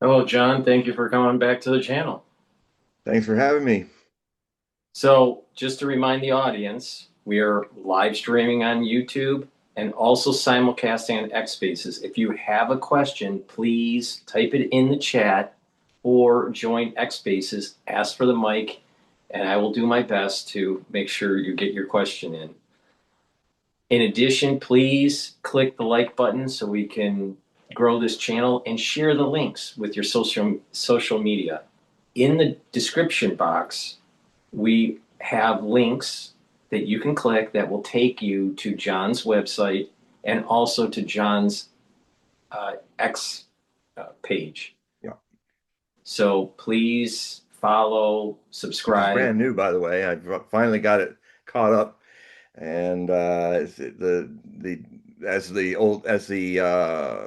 Hello, John. Thank you for coming back to the channel. Thanks for having me. So, just to remind the audience, we are live streaming on YouTube and also simulcasting on X Spaces. If you have a question, please type it in the chat or join X Spaces, ask for the mic, and I will do my best to make sure you get your question in. In addition, please click the like button so we can grow this channel and share the links with your social media. In the description box, we have links that you can click that will take you to John's website and also to John's X page. Yeah, So please follow, which is subscribe. brand new, by the way. I finally got it caught up, and the as the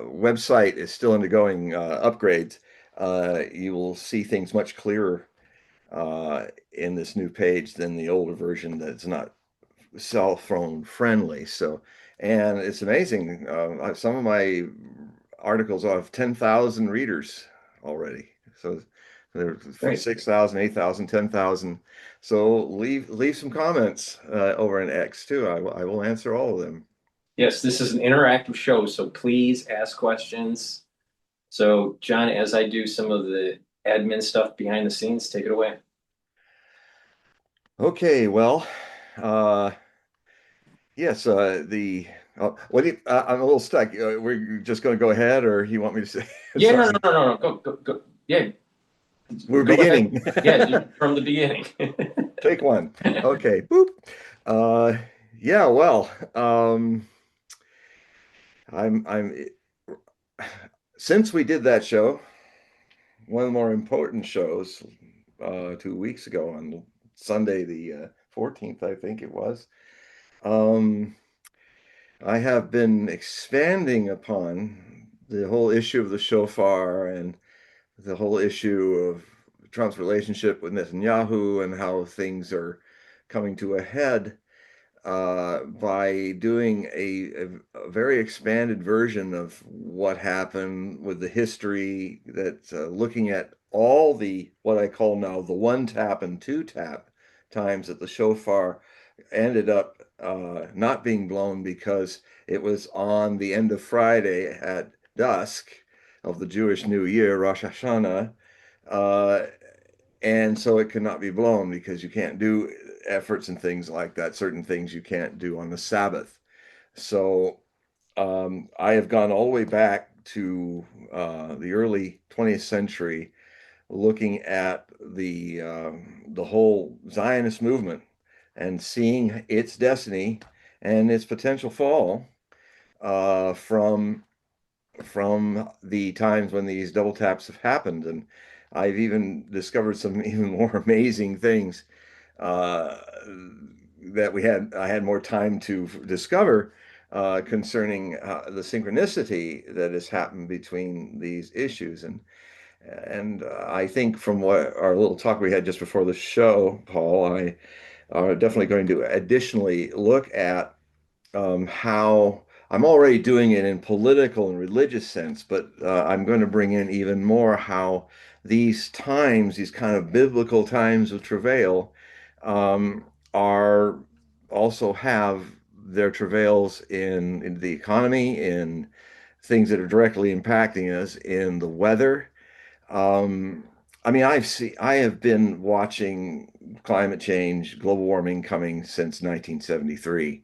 website is still undergoing upgrades, you will see things much clearer in this new page than the older version that's not cell phone friendly. So, and it's amazing. Some of my articles have 10,000 readers already. So there's Great. 6,000, 8,000, 10,000. So leave some comments over in X too. I will answer all of them. Yes, this is an interactive show, so please ask questions. So, John, as I do some of the admin stuff behind the scenes, take it away. Okay, well, uh, yes, what do you, I'm a little stuck. We're just going to go ahead, or you want me to say? Yeah, no, no, Sorry, no, no, no. Go. Yeah, we're go ahead. beginning. Yeah, from the beginning. Take one. Okay, boop. Uh, yeah, well, I'm since we did that show, one of the more important shows, 2 weeks ago on Sunday, the 14th, I think it was. Um, I have been expanding upon the whole issue of the shofar and the whole issue of Trump's relationship with Netanyahu and how things are coming to a head by doing a very expanded version of what happened with the history that looking at all the what I call now the one tap and two tap times that the shofar ended up not being blown because it was on the end of Friday at dusk of the Jewish New Year, Rosh Hashanah, uh, and so it cannot be blown because you can't do efforts and things like that, certain things you can't do on the Sabbath. So I have gone all the way back to the early 20th century, looking at the whole Zionist movement and seeing its destiny and its potential fall from the times when these double taps have happened. And I've even discovered some even more amazing things uh, that I had more time to discover concerning the synchronicity that has happened between these issues. And I think from what our little talk we had just before the show, Paul, I are definitely going to additionally look at how I'm already doing it in political and religious sense, but I'm going to bring in even more how these times, these kind of biblical times of travail, are also have their travails in the economy, in things that are directly impacting us, in the weather. Um, I mean, I have been watching climate change, global warming coming since 1973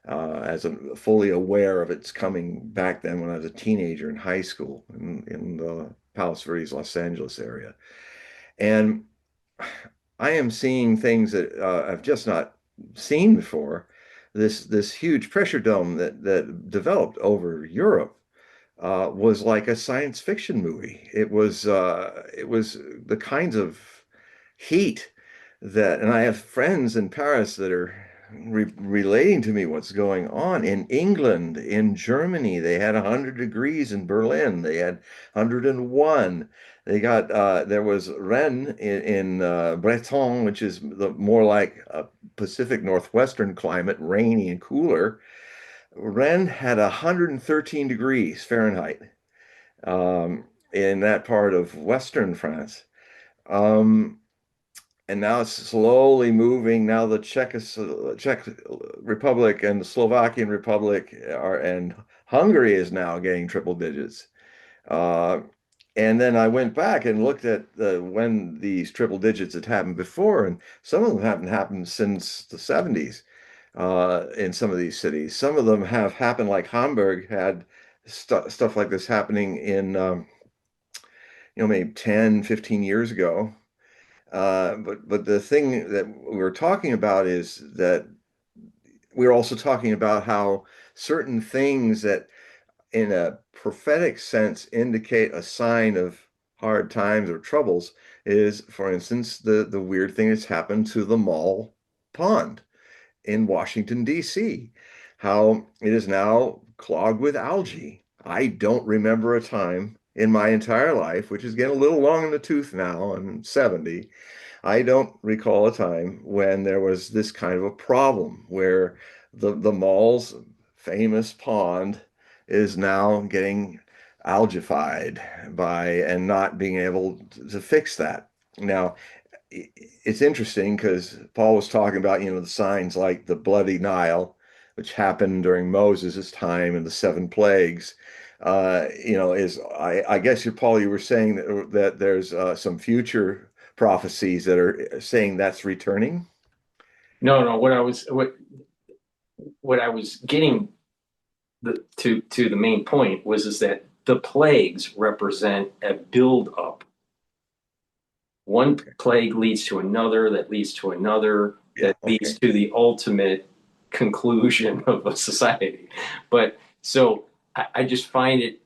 as I'm fully aware of its coming back then when I was a teenager in high school in the Palos Verdes, Los Angeles area. And I am seeing things that I've just not seen before. This huge pressure dome that developed over Europe was like a science fiction movie. It was the kinds of heat and I have friends in Paris that are relating to me what's going on in England, in Germany. They had 100 degrees in Berlin. They had 101. They got there was Rennes in Breton, which is more like a Pacific Northwestern climate, rainy and cooler. Rennes had 113 degrees Fahrenheit. in that part of Western France. Um, and now it's slowly moving. Now the Czech Republic and the Slovakian Republic and Hungary is now getting triple digits. Uh, and then I went back and looked at when these triple digits had happened before, and some of them haven't happened since the 70s in some of these cities. Some of them have happened, like Hamburg had stuff like this happening in, maybe 10, 15 years ago. But the thing that we're talking about is that we're also talking about how certain things that in a prophetic sense indicate a sign of hard times or troubles is, for instance, the weird thing that's happened to the Mall Pond in Washington, D.C., how it is now clogged with algae. I don't remember a time in my entire life, which is getting a little long in the tooth now, I'm 70. I don't recall a time when there was this kind of a problem where the mall's famous pond is now getting algified by and not being able to fix that. Now, it's interesting because Paul was talking about, the signs like the bloody Nile, which happened during Moses' time and the seven plagues. I guess Paul, you were saying that there's some future prophecies that are saying that's returning. No, no. What I was getting to the main point was is that the plagues represent a build up. One Okay. plague leads to another, that leads to another, Yeah. that leads Okay. to the ultimate conclusion of a society. But so I just find it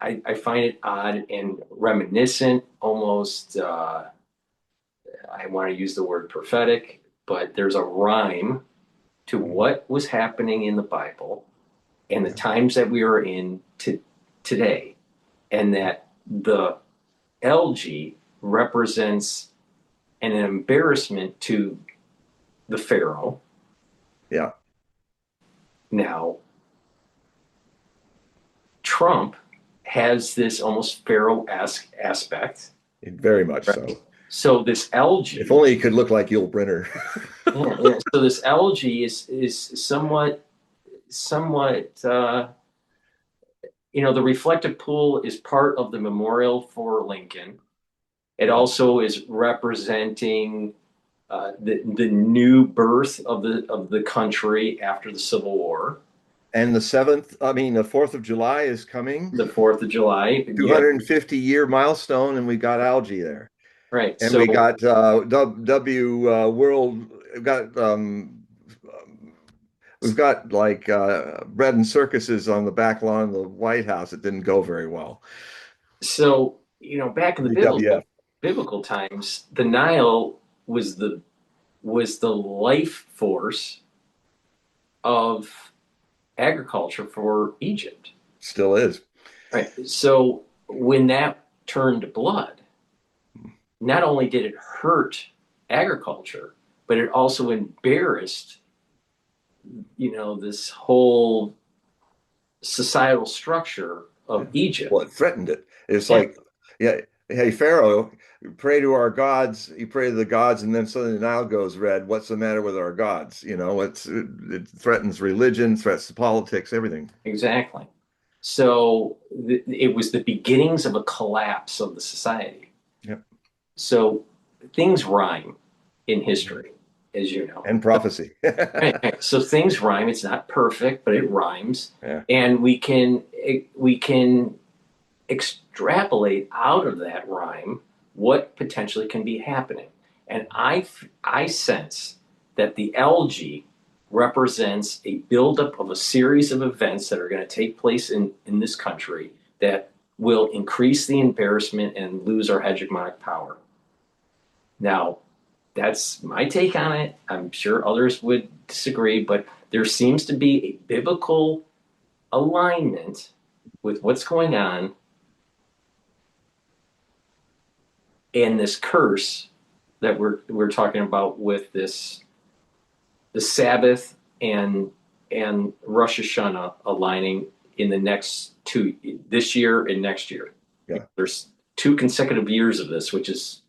I find it odd and reminiscent, almost. I want to use the word prophetic, but there's a rhyme to Mhm. what was happening in the Bible and the Yeah. times that we are in today, and that the algae represents an embarrassment to the Pharaoh. Yeah. Now, Trump has this almost Pharaoh-esque aspect, Very much right? so. So this If algae, only he could look like Yul Brynner. yeah. So this algae is somewhat the reflective pool is part of the memorial for Lincoln. It also is representing the new birth of the country after the Civil War. And the 4th of July is coming, The Fourth of July, yeah, 250-year milestone, and we got algae there. right. And So we got W World, we've got like bread and circuses on the back lawn of the White House. It didn't go very well. back in the WWF. biblical times, the Nile was the life force of agriculture for Egypt. Still is. Right. So when that turned to blood, not only did it hurt agriculture, but it also embarrassed, this whole societal structure of Yeah. Well, Egypt. it threatened it. It's Yeah, like, yeah, hey, Pharaoh, you pray to our gods, you pray to the gods, and then suddenly the Nile goes red. What's the matter with our gods? It threatens religion, threatens politics, everything. exactly. So it was the beginnings of a collapse of the society. Yep. So things rhyme in history, as you know. And prophecy. Right, right. So things rhyme. It's not perfect, but it rhymes, Yeah. and we can extrapolate out of that rhyme what potentially can be happening. And I sense that the algae represents a buildup of a series of events that are going to take place in this country that will increase the embarrassment and lose our hegemonic power. Now, that's my take on it. I'm sure others would disagree, but there seems to be a biblical alignment with what's going on and this curse that we're talking about with the Sabbath and Rosh Hashanah aligning in the next this year and next year. Yeah. There's 2 consecutive years of this, which is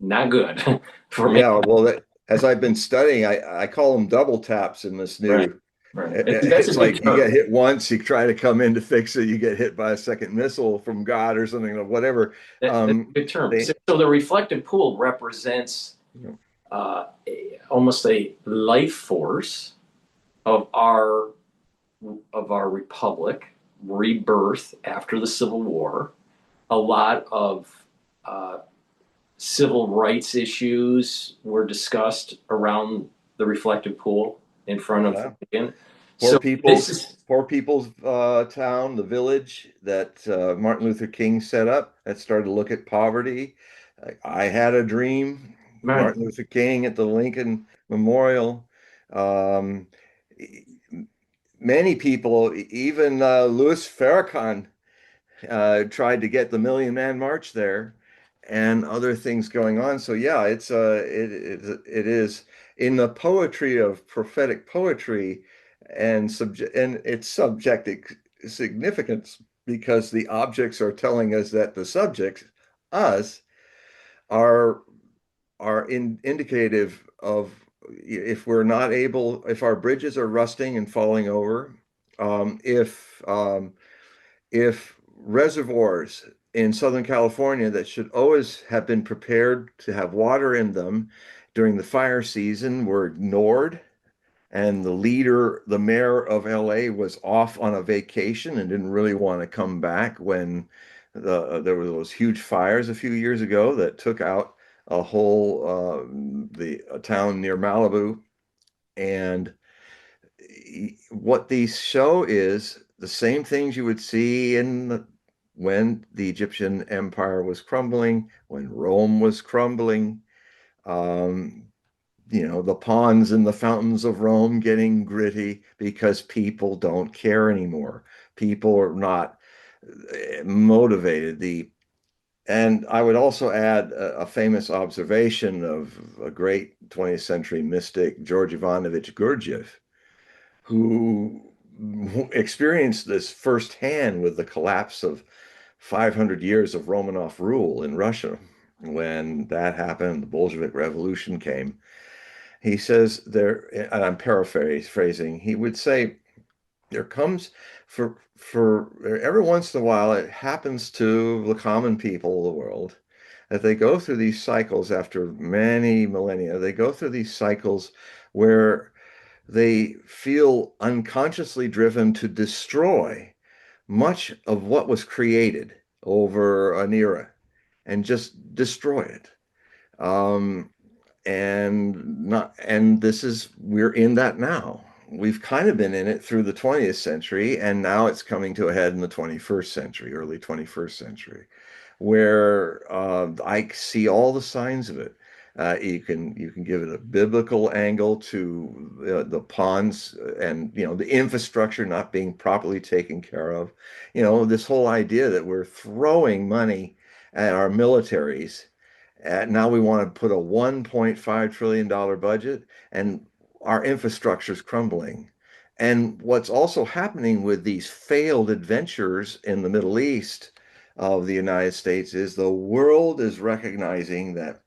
not good for me. Yeah. Well, as I've been studying, I call them double taps in this Right. new. Right. That's a It's good like you term. get hit once, you try to come in to fix it, you get hit by a second missile from God or something or whatever. That's a good term. They, So the reflective pool represents almost a life force of our republic, rebirth after the Civil War. A lot of uh, civil rights issues were discussed around the reflective pool in front of yeah. Lincoln. Poor So this people's is poor people's town, the village that Martin Luther King set up that started to look at poverty. I had a dream. right. Martin Luther King at the Lincoln Memorial. Um, Many people, even Louis Farrakhan, tried to get the Million Man March there, and other things going on. So yeah, it is in the poetry of prophetic poetry, and its subjective significance because the objects are telling us that the subjects, us, are indicative of if we're not able, if our bridges are rusting and falling over, um, if um, if reservoirs in Southern California that should always have been prepared to have water in them during the fire season were ignored, and the mayor of LA, was off on a vacation and didn't really want to come back when there were those huge fires a few years ago that took out a whole a town near Malibu. And what these show is the same things you would see when the Egyptian Empire was crumbling, when Rome was crumbling, um, the ponds and the fountains of Rome getting gritty because people don't care anymore. People are not motivated. And I would also add a famous observation of a great 20th century mystic, George Ivanovich Gurdjieff, who experienced this firsthand with the collapse of 500 years of Romanov rule in Russia. When that happened, the Bolshevik Revolution came. He says there, and I'm paraphrasing, he would say, there comes for every once in a while, it happens to the common people of the world that they go through these cycles after many millennia. They go through these cycles where they feel unconsciously driven to destroy much of what was created over an era and just destroy it. Um, and this is, we're in that now. We've kind of been in it through the 20th century, and now it's coming to a head in the 21st century, early 21st century, where I see all the signs of it. You can give it a biblical angle to the ponds and the infrastructure not being properly taken care of. This whole idea that we're throwing money at our militaries. Now we want to put a $1.5 trillion budget, and our infrastructure is crumbling. And what's also happening with these failed adventures in the Middle East of the United States is the world is recognizing that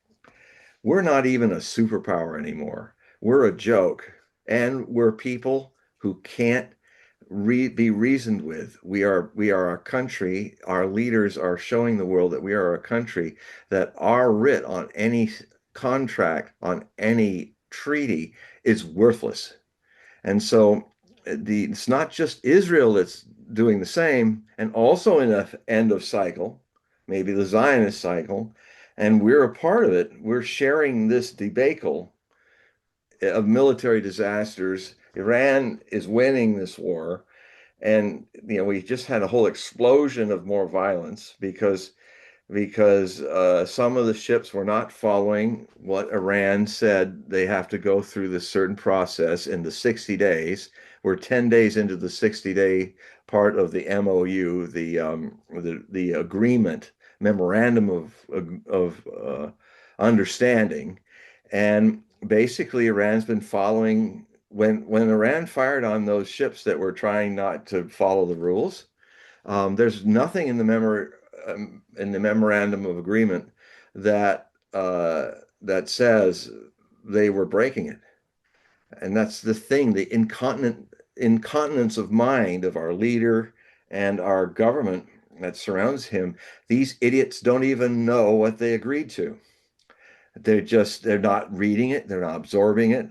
we're not even a superpower anymore. We're a joke, and we're people who can't be reasoned with. We are a country. Our leaders are showing the world that we are a country that our writ on any contract, on any treaty, is worthless. And so it's not just Israel that's doing the same, and also in an end of cycle, maybe the Zionist cycle, and we're a part of it. We're sharing this debacle of military disasters. Iran is winning this war, and we just had a whole explosion of more violence because some of the ships were not following what Iran said they have to go through this certain process in the 60 days. We're 10 days into the 60-day part of the MOU, the agreement, memorandum of understanding, and basically Iran's been following. When Iran fired on those ships that were trying not to follow the rules, there's nothing in the in the memorandum of agreement that that says they were breaking it. And that's the thing, the incontinence of mind of our leader and our government that surrounds him. These idiots don't even know what they agreed to. They're not reading it, they're not absorbing it.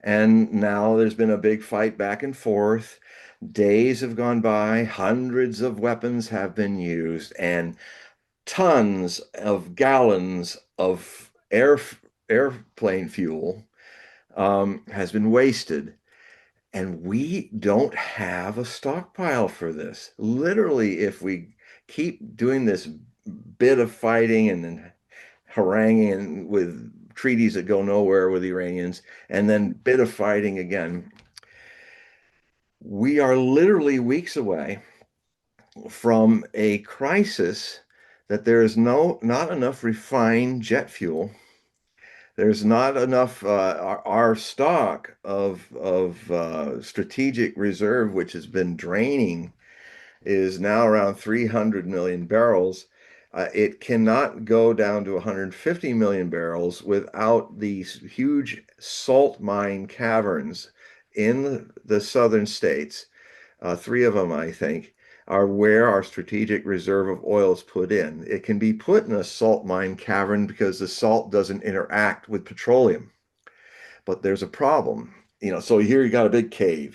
And now there's been a big fight back and forth. Days have gone by, hundreds of weapons have been used, and tons of gallons of airplane fuel has been wasted. And we don't have a stockpile for this. Literally, if we keep doing this bit of fighting and then haranguing with treaties that go nowhere with the Iranians, and then bit of fighting again, we are literally weeks away from a crisis that there is not enough refined jet fuel. There's not enough. Our stock of strategic reserve, which has been draining, is now around 300 million barrels. It cannot go down to 150 million barrels without these huge salt mine caverns in the southern states. Three of them, I think, are where our strategic reserve of oil is put in. It can be put in a salt mine cavern because the salt doesn't interact with petroleum. But there's a problem. So here you got a big cave,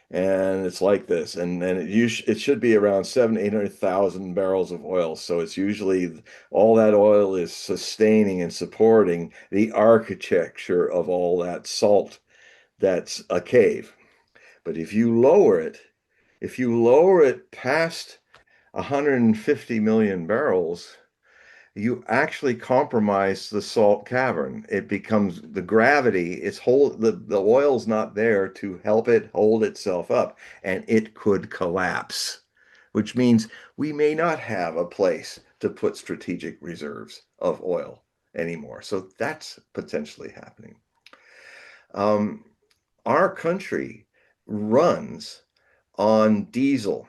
and it's like this, and it should be around 700,000 barrels of oil. So it's usually all that oil is sustaining and supporting the architecture of all that salt that's a cave. But if you lower it past 150 million barrels, you actually compromise the salt cavern. It becomes the gravity, the oil's not there to help it hold itself up, and it could collapse, which means we may not have a place to put strategic reserves of oil anymore. So that's potentially happening. Our country runs on diesel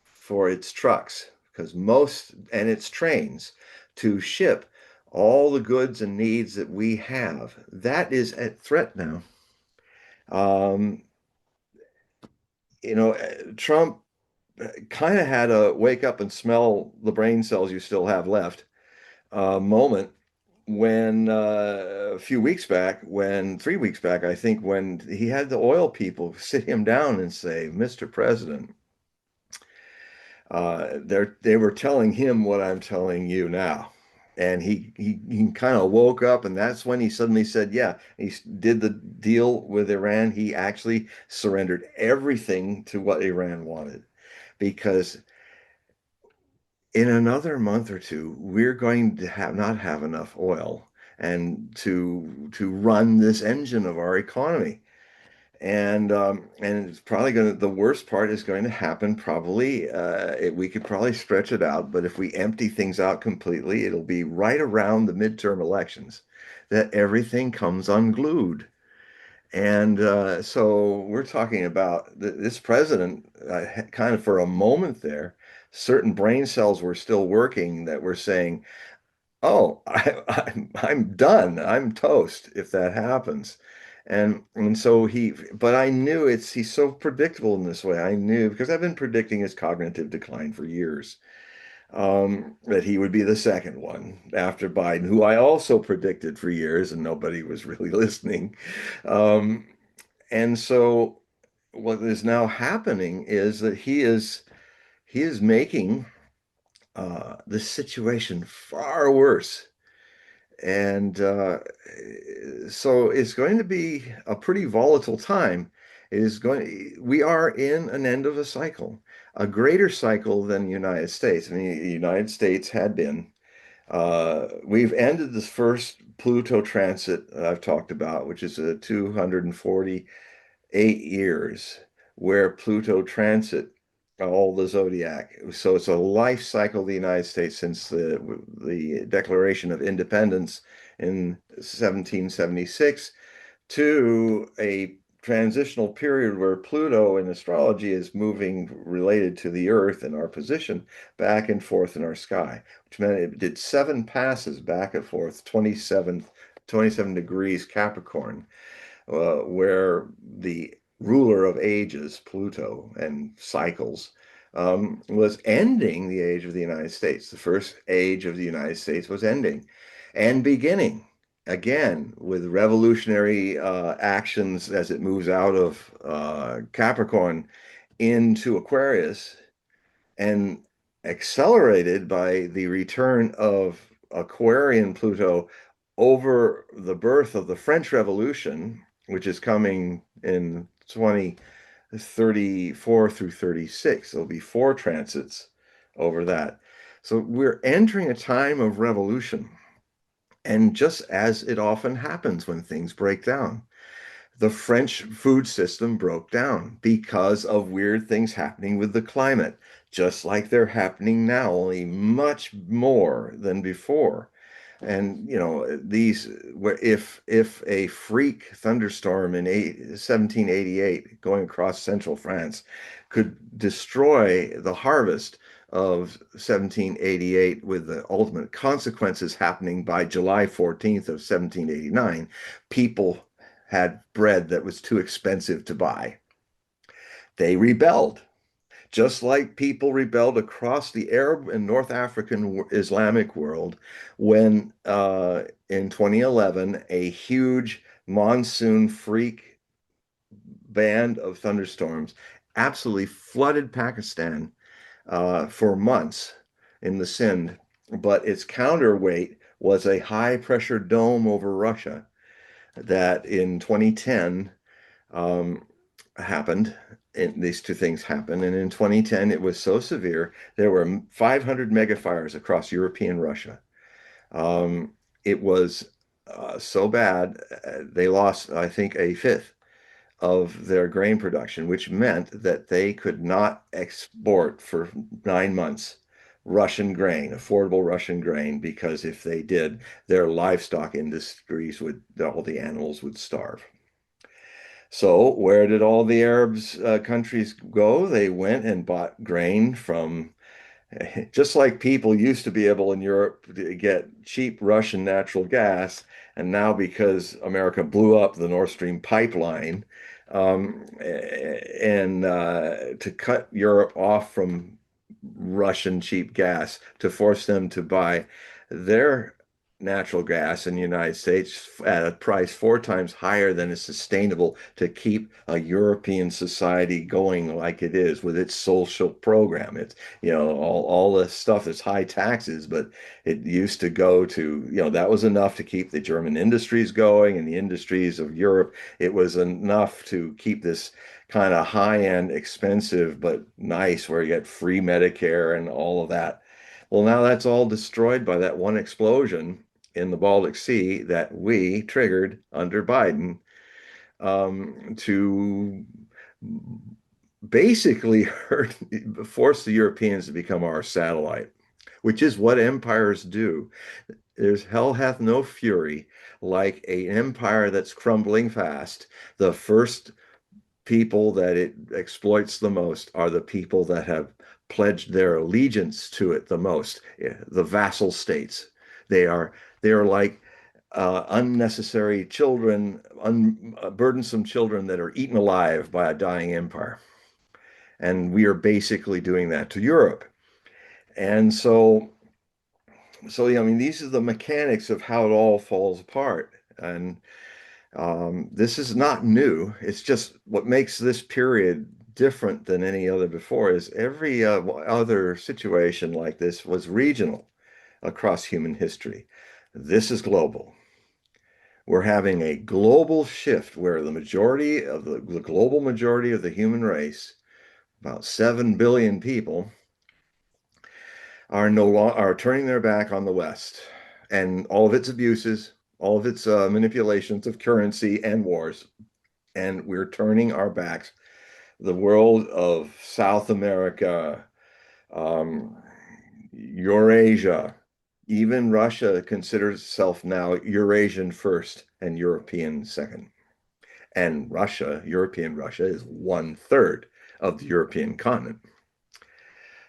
for its trucks and its trains to ship all the goods and needs that we have. That is at threat now. Um, Trump kind of had a wake up and smell the brain cells you still have left moment when a few weeks back, 3 weeks back, I think, when he had the oil people sit him down and say, Mr. President, they were telling him what I'm telling you now. And he kind of woke up, and that's when he suddenly said, yeah, he did the deal with Iran. He actually surrendered everything to what Iran wanted, because in another month or two, we're going to not have enough oil and to run this engine of our economy. And it's probably the worst part is going to happen probably. We could probably stretch it out, but if we empty things out completely, it'll be right around the midterm elections that everything comes unglued. And so we're talking about this president, kind of for a moment there, certain brain cells were still working that were saying, oh, I'm done. I'm toast if that happens. And so but I knew he's so predictable in this way. I knew because I've been predicting his cognitive decline for years, that he would be the second one after Biden, who I also predicted for years, and nobody was really listening. And so what is now happening is that he is making this situation far worse. And so it's going to be a pretty volatile time. We are in an end of a cycle, a greater cycle than the United States. I mean, the United States had been. We've ended the first Pluto transit that I've talked about, which is a 248 years where Pluto transit all the zodiac. So it's a life cycle of the United States since the Declaration of Independence in 1776 to a transitional period where Pluto in astrology is moving related to the Earth and our position back and forth in our sky, which meant it did 7 passes back and forth, 27 degrees Capricorn, where the ruler of ages, Pluto, and cycles, was ending the age of the United States. The first age of the United States was ending and beginning again with revolutionary actions as it moves out of Capricorn into Aquarius and accelerated by the return of Aquarian Pluto over the birth of the French Revolution, which is coming in 2034 through 36. There'll be 4 transits over that. So we're entering a time of revolution. And just as it often happens when things break down, the French food system broke down because of weird things happening with the climate, just like they're happening now, only much more than before. And these, where if a freak thunderstorm in 1788 going across central France could destroy the harvest of 1788, with the ultimate consequences happening by July 14th of 1789, people had bread that was too expensive to buy. They rebelled, just like people rebelled across the Arab and North African Islamic world when in 2011, a huge monsoon freak band of thunderstorms absolutely flooded Pakistan for months in the Sindh. But its counterweight was a high pressure dome over Russia that in 2010 um, happened. These 2 things happened. And in 2010, it was so severe, there were 500 megafires across European Russia. Um, it was so bad, they lost, I think, a fifth of their grain production, which meant that they could not export for 9 months Russian grain, affordable Russian grain, because if they did, their livestock industries would, all the animals would starve. So where did all the Arabs countries go? They went and bought grain from, just like people used to be able in Europe to get cheap Russian natural gas, and now because America blew up the Nord Stream pipeline, and to cut Europe off from Russian cheap gas, to force them to buy their natural gas in the United States at a price 4 times higher than is sustainable to keep a European society going like it is with its social program. It's, all the stuff that's high taxes, but it used to go to, that was enough to keep the German industries going and the industries of Europe. It was enough to keep this kind of high-end, expensive, but nice, where you get free Medicare and all of that. Well, now that's all destroyed by that one explosion in the Baltic Sea that we triggered under Biden, to basically force the Europeans to become our satellite, which is what empires do. There's hell hath no fury like an empire that's crumbling fast. The first people that it exploits the most are the people that have pledged their allegiance to it the most, the vassal states. They are like unnecessary children, burdensome children that are eaten alive by a dying empire. And we are basically doing that to Europe. And so yeah, I mean, these are the mechanics of how it all falls apart. And this is not new. It's just what makes this period different than any other before is every other situation like this was regional across human history. This is global. We're having a global shift where the global majority of the human race, about 7 billion people, are are turning their back on the West and all of its abuses, all of its manipulations of currency and wars. And we're turning our backs. The world of South America, um, Eurasia, even Russia considers itself now Eurasian first and European second. And Russia, European Russia, is 1/3 of the European continent.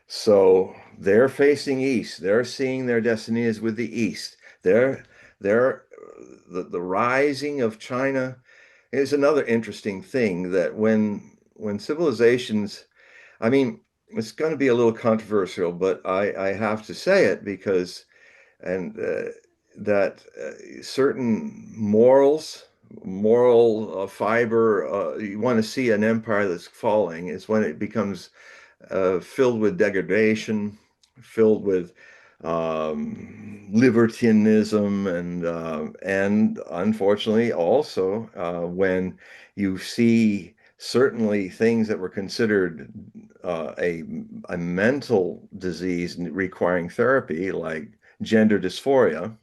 So they're facing east. They're seeing their destiny is with the east. They're the rising of China is another interesting thing that when civilizations, I mean, it's going to be a little controversial, but I have to say it because and that certain moral fiber, you want to see an empire that's falling is when it becomes filled with degradation, filled with libertinism, and unfortunately also when you see certainly things that were considered a mental disease requiring therapy, like gender dysphoria.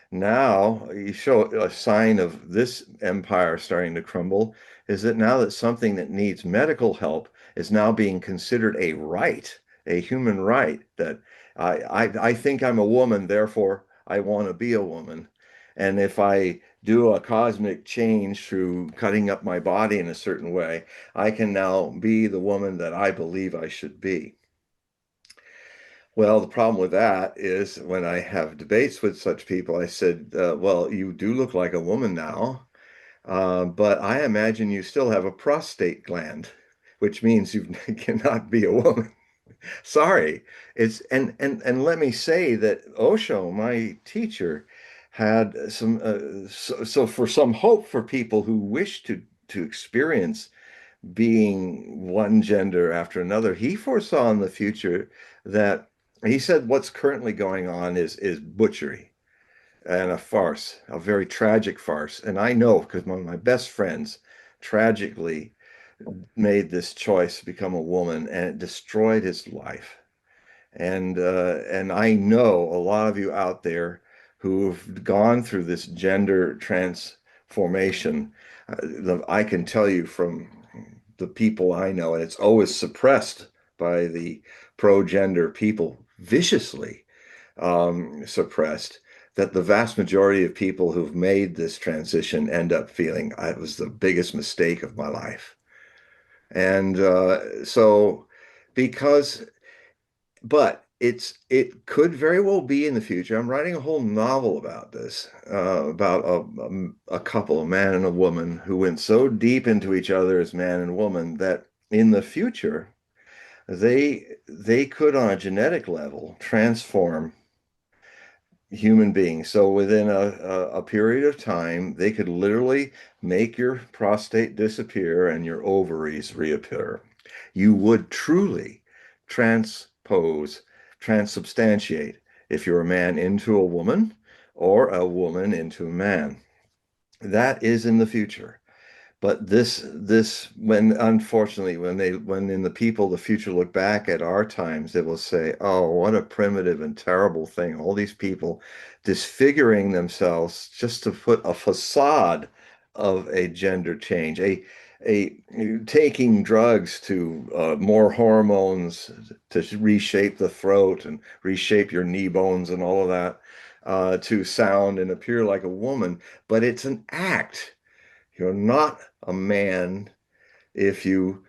Now you show a sign of this empire starting to crumble is that now that something that needs medical help is now being considered a right, a human right, that I think I'm a woman, therefore I want to be a woman. And if I do a cosmic change through cutting up my body in a certain way, I can now be the woman that I believe I should be. Well, the problem with that is when I have debates with such people, I said, well, you do look like a woman now, but I imagine you still have a prostate gland, which means you cannot be a woman. Sorry. And let me say that Osho, my teacher, had some so for some hope for people who wish to experience being one gender after another. He foresaw in the future that he said what's currently going on is butchery and a farce, a very tragic farce. And I know because one of my best friends tragically made this choice to become a woman, and it destroyed his life. And I know a lot of you out there who've gone through this gender transformation. I can tell you from the people I know, and it's always suppressed by the pro-gender people, viciously suppressed, that the vast majority of people who've made this transition end up feeling it was the biggest mistake of my life. And so, because but it could very well be in the future. I'm writing a whole novel about this, about a couple, a man and a woman, who went so deep into each other as man and woman that in the future they could, on a genetic level, transform human beings. So within a period of time, they could literally make your prostate disappear and your ovaries reappear. You would truly transpose, transubstantiate, if you're a man into a woman or a woman into a man. That is in the future. But this when unfortunately when in the people the future look back at our times, they will say, oh, what a primitive and terrible thing. All these people disfiguring themselves just to put a facade of a gender change, a taking drugs to more hormones to reshape the throat and reshape your knee bones and all of that to sound and appear like a woman. But it's an act. You're not a man if you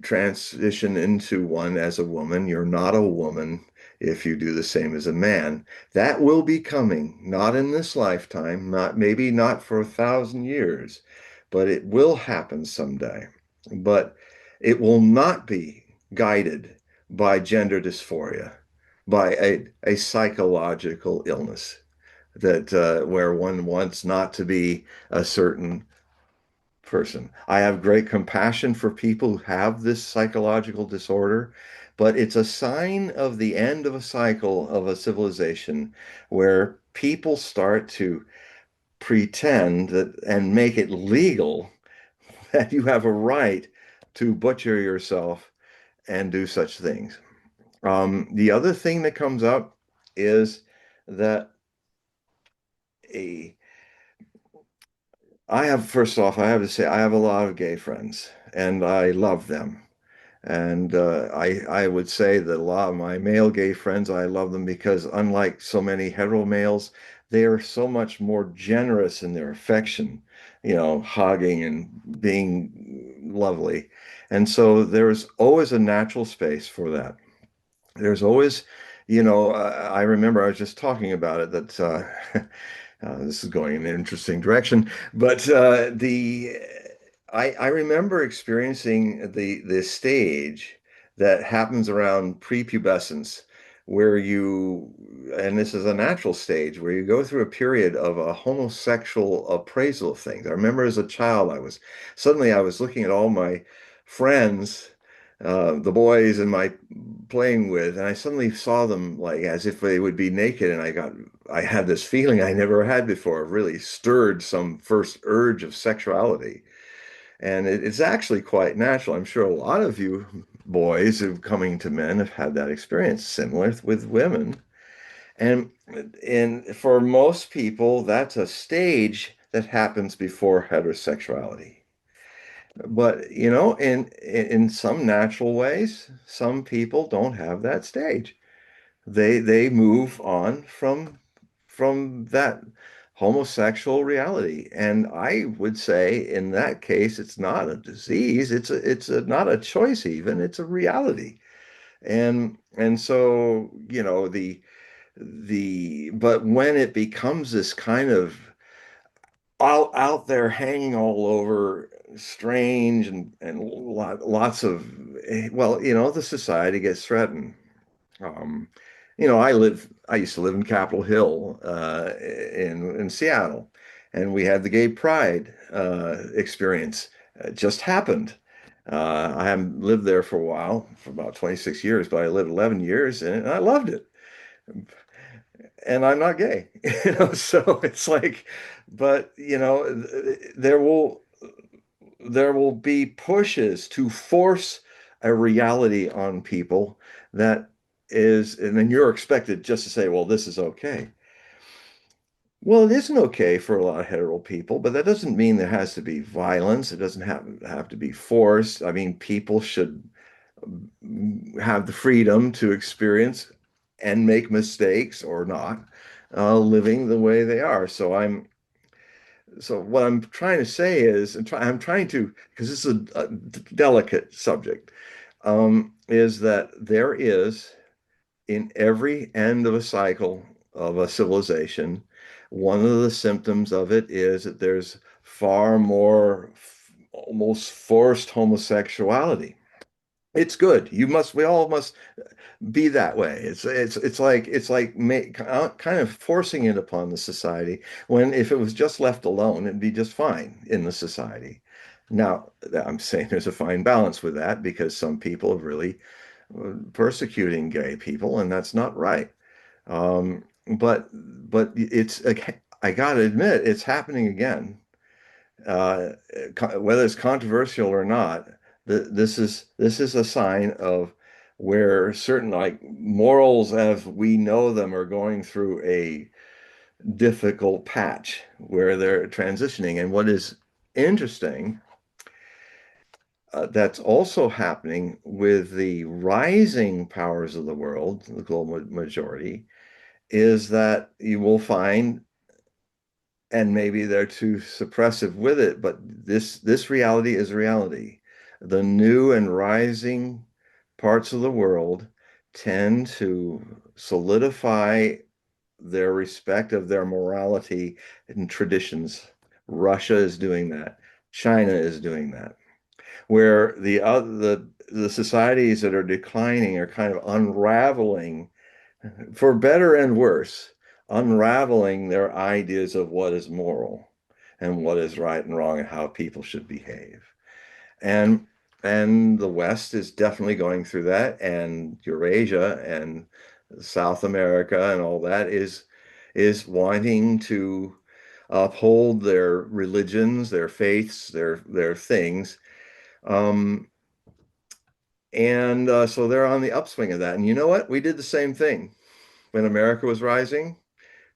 transition into one as a woman. You're not a woman if you do the same as a man. That will be coming, not in this lifetime, not maybe not for 1,000 years, but it will happen someday. But it will not be guided by gender dysphoria, by a psychological illness that where one wants not to be a certain person. I have great compassion for people who have this psychological disorder, but it's a sign of the end of a cycle of a civilization where people start to pretend that and make it legal that you have a right to butcher yourself and do such things. The other thing that comes up is that a I have, first off, I have to say, I have a lot of gay friends and I love them. And I would say that a lot of my male gay friends, I love them because unlike so many hetero males, they are so much more generous in their affection hugging and being lovely. And so there's always a natural space for that. There's always, I remember I was just talking about it that this is going in an interesting direction, but I remember experiencing the stage that happens around prepubescence, where and this is a natural stage where you go through a period of a homosexual appraisal of things. I remember as a child, I was looking at all my friends, the boys in my playing with, and I suddenly saw them like as if they would be naked, and I had this feeling I never had before, really stirred some first urge of sexuality. And it's actually quite natural. I'm sure a lot of you boys who coming to men have had that experience, similar with women. And for most people, that's a stage that happens before heterosexuality. But in some natural ways, some people don't have that stage. They move on from that homosexual reality. And I would say in that case, it's not a disease. Not a choice even. It's a reality. And so, but when it becomes this kind of out there hanging all over, strange and lots of, well, the society gets threatened. um, I used to live in Capitol Hill, in Seattle, and we had the gay pride experience. It just happened. I haven't lived there for a while, for about 26 years, but I lived 11 years in it, and I loved it. And I'm not gay, so it's like, but there will be pushes to force a reality on people that and then you're expected just to say, well, this is okay. Well, it isn't okay for a lot of hetero people, but that doesn't mean there has to be violence. It doesn't have to be forced. I mean, people should have the freedom to experience and make mistakes or not, living the way they are. So what I'm trying to say is, I'm trying to, because this is a delicate subject, is that there is in every end of a cycle of a civilization, one of the symptoms of it is that there's far more almost forced homosexuality. It's good. We all must be that way. Kind of forcing it upon the society, when if it was just left alone, it'd be just fine in the society. Now, I'm saying there's a fine balance with that, because some people have really persecuting gay people, and that's not right. But I gotta admit, it's happening again. Uh, Whether it's controversial or not, this is a sign of where certain, like, morals as we know them are going through a difficult patch where they're transitioning. And what is interesting, that's also happening with the rising powers of the world, the global majority, is that you will find, and maybe they're too suppressive with it, but this reality is reality. The new and rising parts of the world tend to solidify their respect of their morality and traditions. Russia is doing that. China is doing that. Where the societies that are declining are kind of unraveling, for better and worse, unraveling their ideas of what is moral and what is right and wrong and how people should behave. And the West is definitely going through that, and Eurasia and South America and all that is wanting to uphold their religions, their faiths, their things. Um, and so they're on the upswing of that. And you know what? We did the same thing when America was rising.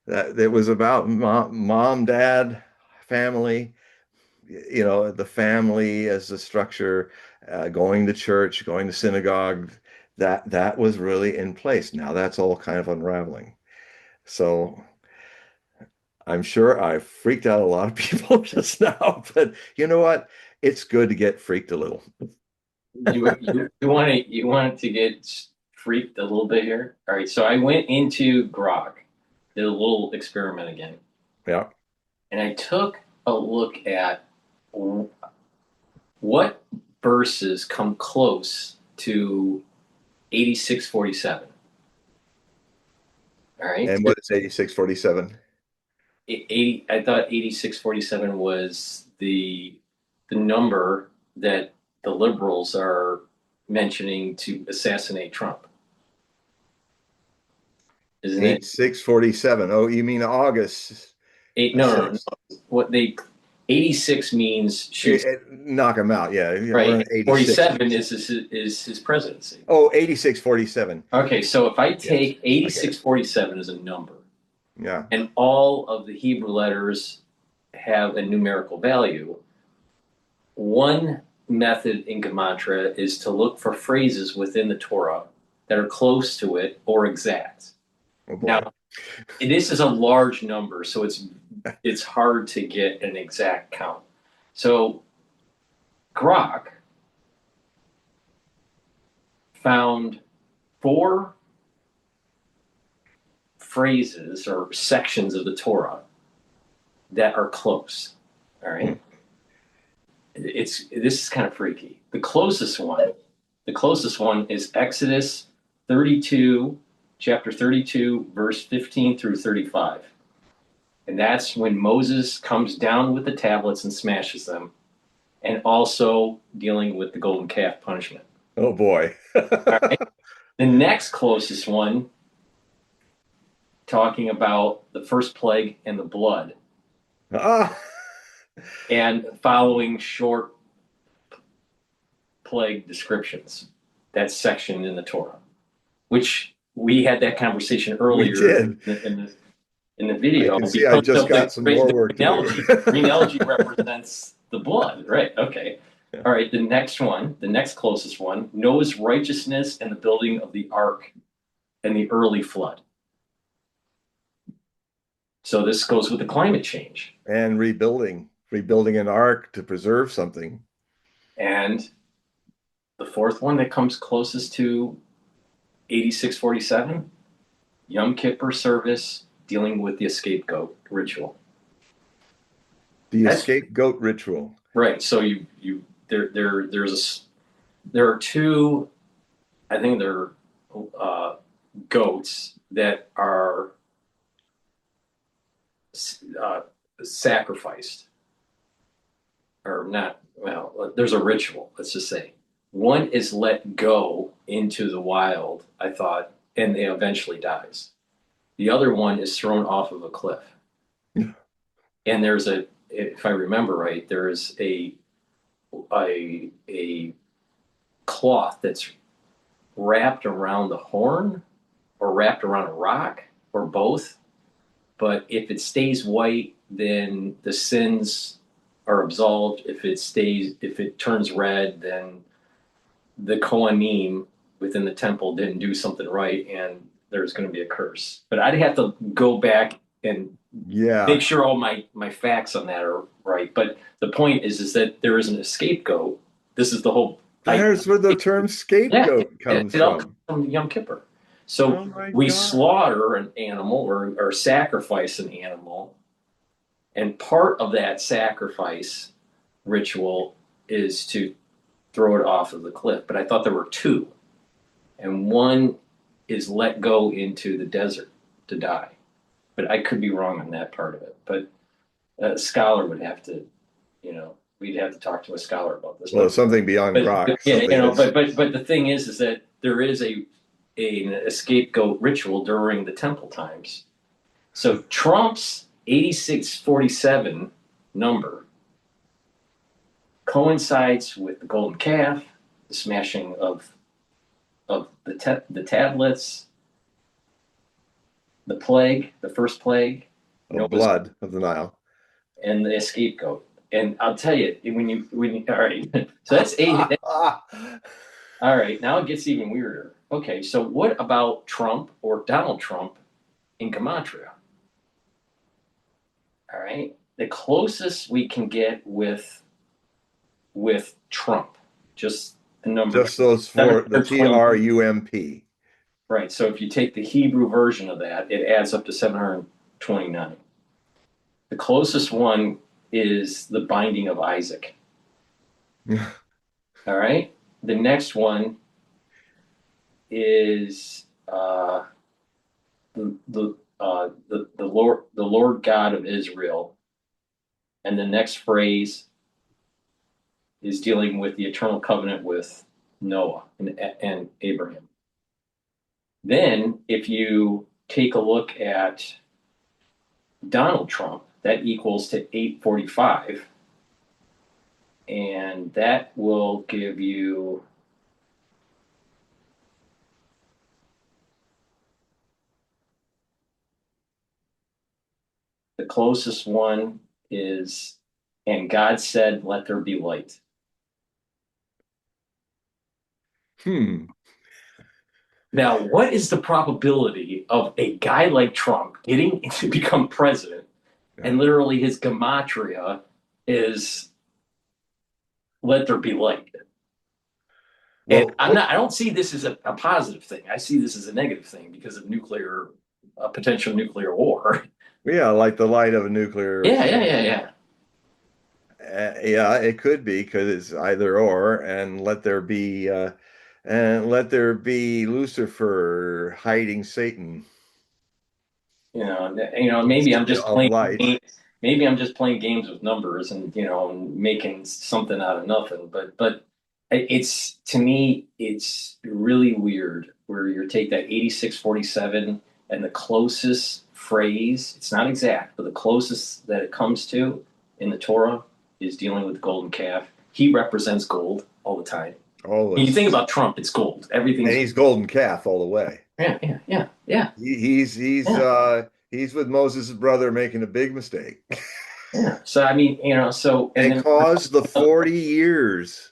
That it was about mom, dad, family, the family as the structure, going to church, going to synagogue. That was really in place. Now that's all kind of unraveling. So I'm sure I freaked out a lot of people just now, but you know what? It's good to get freaked a little. You wanted to get freaked a little bit here. All right, so I went into Grok, did a little experiment again, Yeah. and I took a look at what verses come close to 8647. All right, And what is 8647? 80. I thought 8647 was the number that the liberals are mentioning to assassinate Trump, isn't it? 8647. Oh, you mean August Eight? the No, no, 6th? no. What they 86 means shoots. Knock him out. Yeah, we're Right. in 86. 47 is his presidency. Oh, 8647. Okay, so if I Yes. take Okay. 8647 as a number, Yeah. and all of the Hebrew letters have a numerical value, one method in Gematria is to look for phrases within the Torah that are close to it or exact. Oh boy. Now, this is a large number, so it's hard to get an exact count. So Grok found four phrases or sections of the Torah that are close. All Hmm. right. This is kind of freaky. The closest one is Exodus 32, chapter 32, verse 15 through 35. And that's when Moses comes down with the tablets and smashes them, and also dealing with the golden calf punishment. Oh boy. All right. The next closest one, talking about the first plague and the blood, Ah. and following short plague descriptions. That section in the Torah, which we had that conversation We earlier did. in the I video can see I because just of the got some more work green to do. algae. Green algae represents the blood, right? Okay. Yeah. All right. The next closest one, Noah's righteousness and the building of the ark and the early flood. So this goes with the climate change. And rebuilding an ark to preserve something. And the fourth one that comes closest to 8647, Yom Kippur service dealing with the scapegoat ritual. The That's scapegoat ritual. right. So you there are two, I think they're uh, goats that are uh, sacrificed or not. Well, there's a ritual. Let's just say one is let go into the wild. I thought, and it eventually dies. The other one is thrown off of a cliff. And if I remember right, there is a cloth that's wrapped around the horn or wrapped around a rock or both. But if it stays white, then the sins are absolved. If it turns red, then the Kohanim within the temple didn't do something right, and there's going to be a curse. But I'd have to go back and make Yeah. sure all my facts on that are right. But the point is that there isn't a scapegoat. This is the whole. There's where the term Yeah, scapegoat comes it all comes from. from Yom Kippur. So Oh my we God. slaughter an animal or sacrifice an animal, and part of that sacrifice ritual is to throw it off of the cliff. But I thought there were two, and one is let go into the desert to die. But I could be wrong on that part of it. But a scholar would have to, we'd have to talk to a scholar about this. Well, something beyond But Grok, yeah, something that's but the thing is that there is a scapegoat ritual during the temple times. So Trump's 8647 number coincides with the golden calf, the smashing of the tablets, the plague, the first plague, of Noah's, blood of the Nile. and the scapegoat. And I'll tell you, when you all right, so that's eight. All right, now it gets even weirder. Okay, so what about Trump or Donald Trump in Gematria? All right. The closest we can get with Trump, just the number Just those four, the 720. TRUMP. Right. So if you take the Hebrew version of that, it adds up to 729. The closest one is the binding of Isaac. All right. The next one is the Lord God of Israel, and the next phrase is dealing with the eternal covenant with Noah and Abraham. Then, if you take a look at Donald Trump, that equals to 845, and that will give you the closest one is, and God said, "Let there be light." Hmm. Now, what is the probability of a guy like Trump getting to become president and Yeah. literally his gematria is "Let there be light"? And Well, I don't see this as a positive thing. I see this as a negative thing because of potential nuclear war. yeah, like the light of a nuclear. Yeah. Yeah, it could be because it's either or, and let there be Lucifer hiding Satan Maybe I'm just of playing light. maybe I'm just playing games with numbers and making something out of nothing. But it's to me it's really weird where you take that 8647 and the closest phrase, it's not exact, but the closest that it comes to in the Torah is dealing with the golden calf. He represents gold all the time. Oh, When you think it's about Trump, it's gold. and Everything's he's golden calf all the way. yeah. He's Yeah. he's with Moses' brother making a big mistake. Yeah. So I mean, And and it then caused the 40 years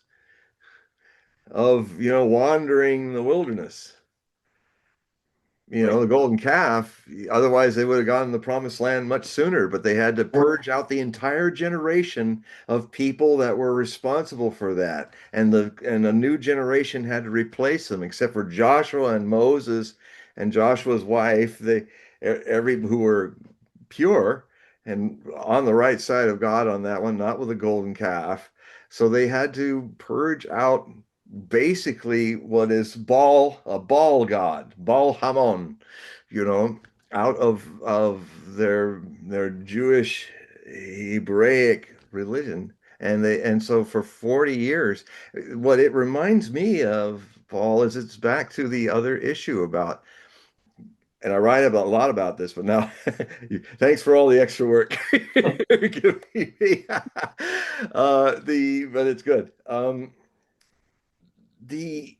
of, wandering the wilderness. right. The golden calf. Otherwise, they would have gotten the promised land much sooner, but they had to purge out the entire generation of people that were responsible for that. And a new generation had to replace them, except for Joshua and Moses and Joshua's wife. Every who were pure and on the right side of God on that one, not with a golden calf. So they had to purge out basically what is a Baal god, Baal Hamon, you know, out of their Jewish Hebraic religion. And so for 40 years, what it reminds me of, Paul, is it's back to the other issue about, and I write about a lot about this, but now thanks for all the extra work you're giving me. But it's good. The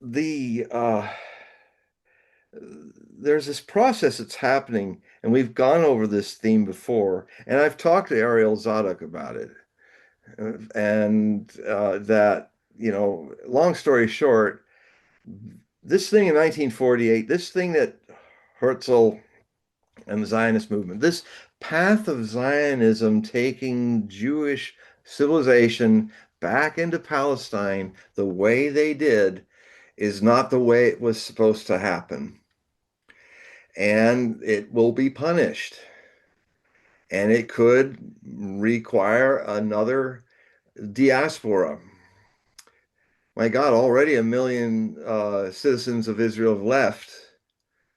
the there's this process that's happening, and we've gone over this theme before, and I've talked to Ariel Zadok about it, and that long story short, this thing in 1948, this thing that Herzl and the Zionist movement, this path of Zionism taking Jewish civilization back into Palestine the way they did is not the way it was supposed to happen. And it will be punished. And it could require another diaspora. My God, already 1 million citizens of Israel have left.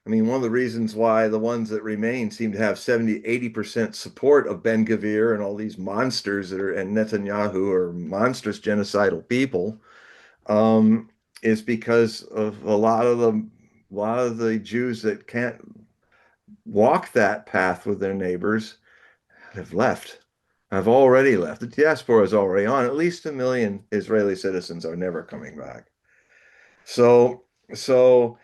I mean, one of the reasons why the ones that remain seem to have 70, 80% support of Ben Gvir and all these monsters and Netanyahu are monstrous genocidal people, is because of a lot of the Jews that can't walk that path with their neighbors have left. Have already left. The diaspora is already on. At least 1 million Israeli citizens are never coming back. So, so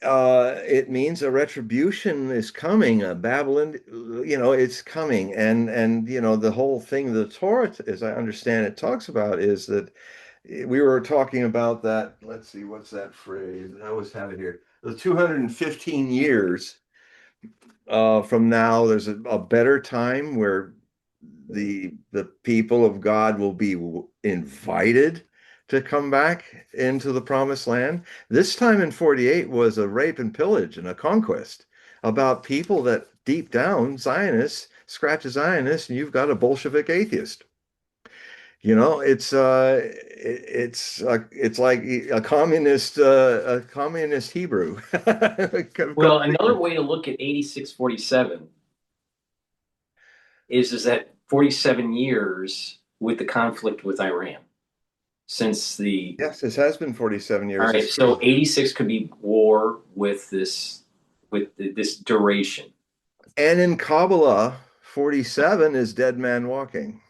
it means a retribution is coming. A Babylon, it's coming, and the whole thing the Torah, as I understand it, talks about is that we were talking about that. Let's see, what's that phrase? I always have it here. The 215 years From now, there's a better time where the people of God will be invited to come back into the promised land. This time in 48 was a rape and pillage and a conquest about people that deep down Zionists, scratch a Zionist, and you've got a Bolshevik atheist. It's like a communist Hebrew. Well, another way to look at 8647 is that 47 years with the conflict with Iran since the Yes, this has been 47 all years. right, It's so true. 86 could be war with this duration. And in Kabbalah, 47 is dead man walking.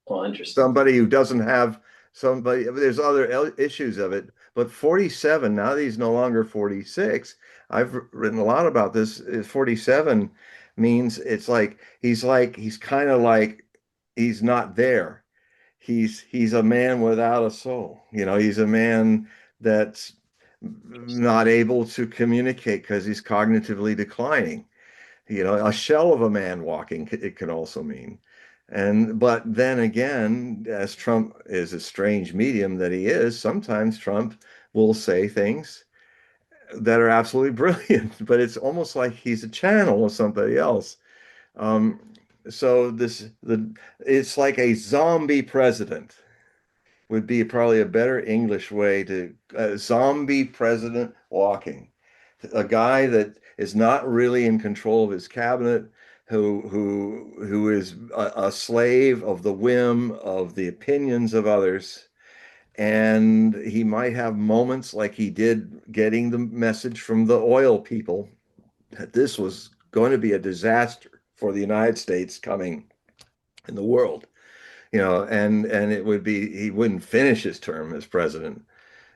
Well, interesting. Somebody who doesn't have somebody, there's other issues of it, but 47, now that he's no longer 46, I've written a lot about this. 47 means he's kind of like he's not there. He's a man without a soul. He's a man that's not able to communicate because he's cognitively declining. A shell of a man walking, it can also mean. But then again, as Trump is a strange medium that he is, sometimes Trump will say things that are absolutely brilliant, but it's almost like he's a channel of somebody else. Um, so it's like a zombie president would be probably a better English way to zombie president walking, a guy that is not really in control of his cabinet, who is a slave of the whim of the opinions of others. And he might have moments like he did getting the message from the oil people that this was going to be a disaster for the United States coming in the world. And it would be he wouldn't finish his term as president.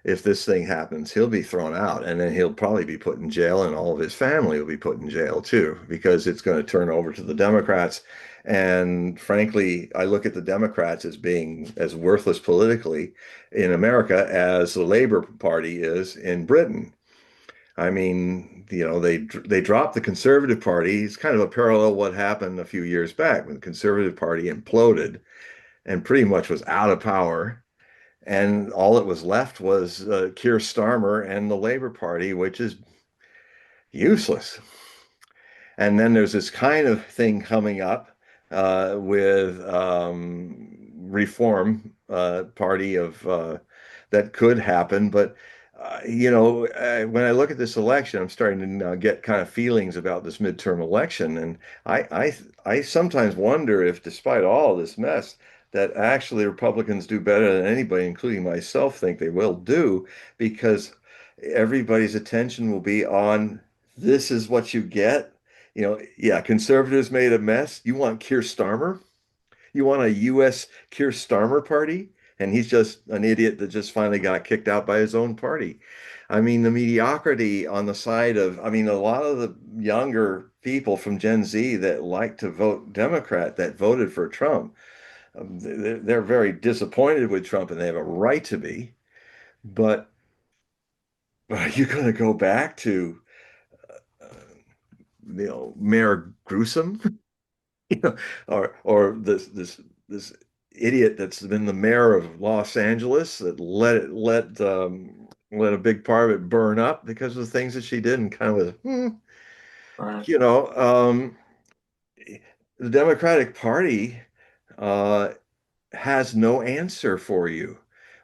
If this thing happens, he'll be thrown out, and then he'll probably be put in jail, and all of his family will be put in jail too, because it's going to turn over to the Democrats. And frankly, I look at the Democrats as being as worthless politically in America as the Labor Party is in Britain. I mean, they dropped the Conservative Party. It's kind of a parallel what happened a few years back when the Conservative Party imploded and pretty much was out of power. And all that was left was Keir Starmer and the Labour Party, which is useless. And then there's this kind of thing coming up with Reform Party of that could happen. But when I look at this election, I'm starting to now get kind of feelings about this midterm election, and I sometimes wonder if, despite all this mess, that actually Republicans do better than anybody, including myself, think they will do, because everybody's attention will be on this is what you get. Yeah, conservatives made a mess. You want Keir Starmer? You want a U.S. Keir Starmer party? And he's just an idiot that just finally got kicked out by his own party. I mean, the mediocrity on the side of, I mean, a lot of the younger people from Gen Z that like to vote Democrat that voted for Trump, they're very disappointed with Trump and they have a right to be. But are you going to go back to, uh, Mayor Gruesome? Or this idiot that's been the mayor of Los Angeles that let a big part of it burn up because of the things that she did, and kind of Right. you know um, the Democratic Party uh, has no answer for you.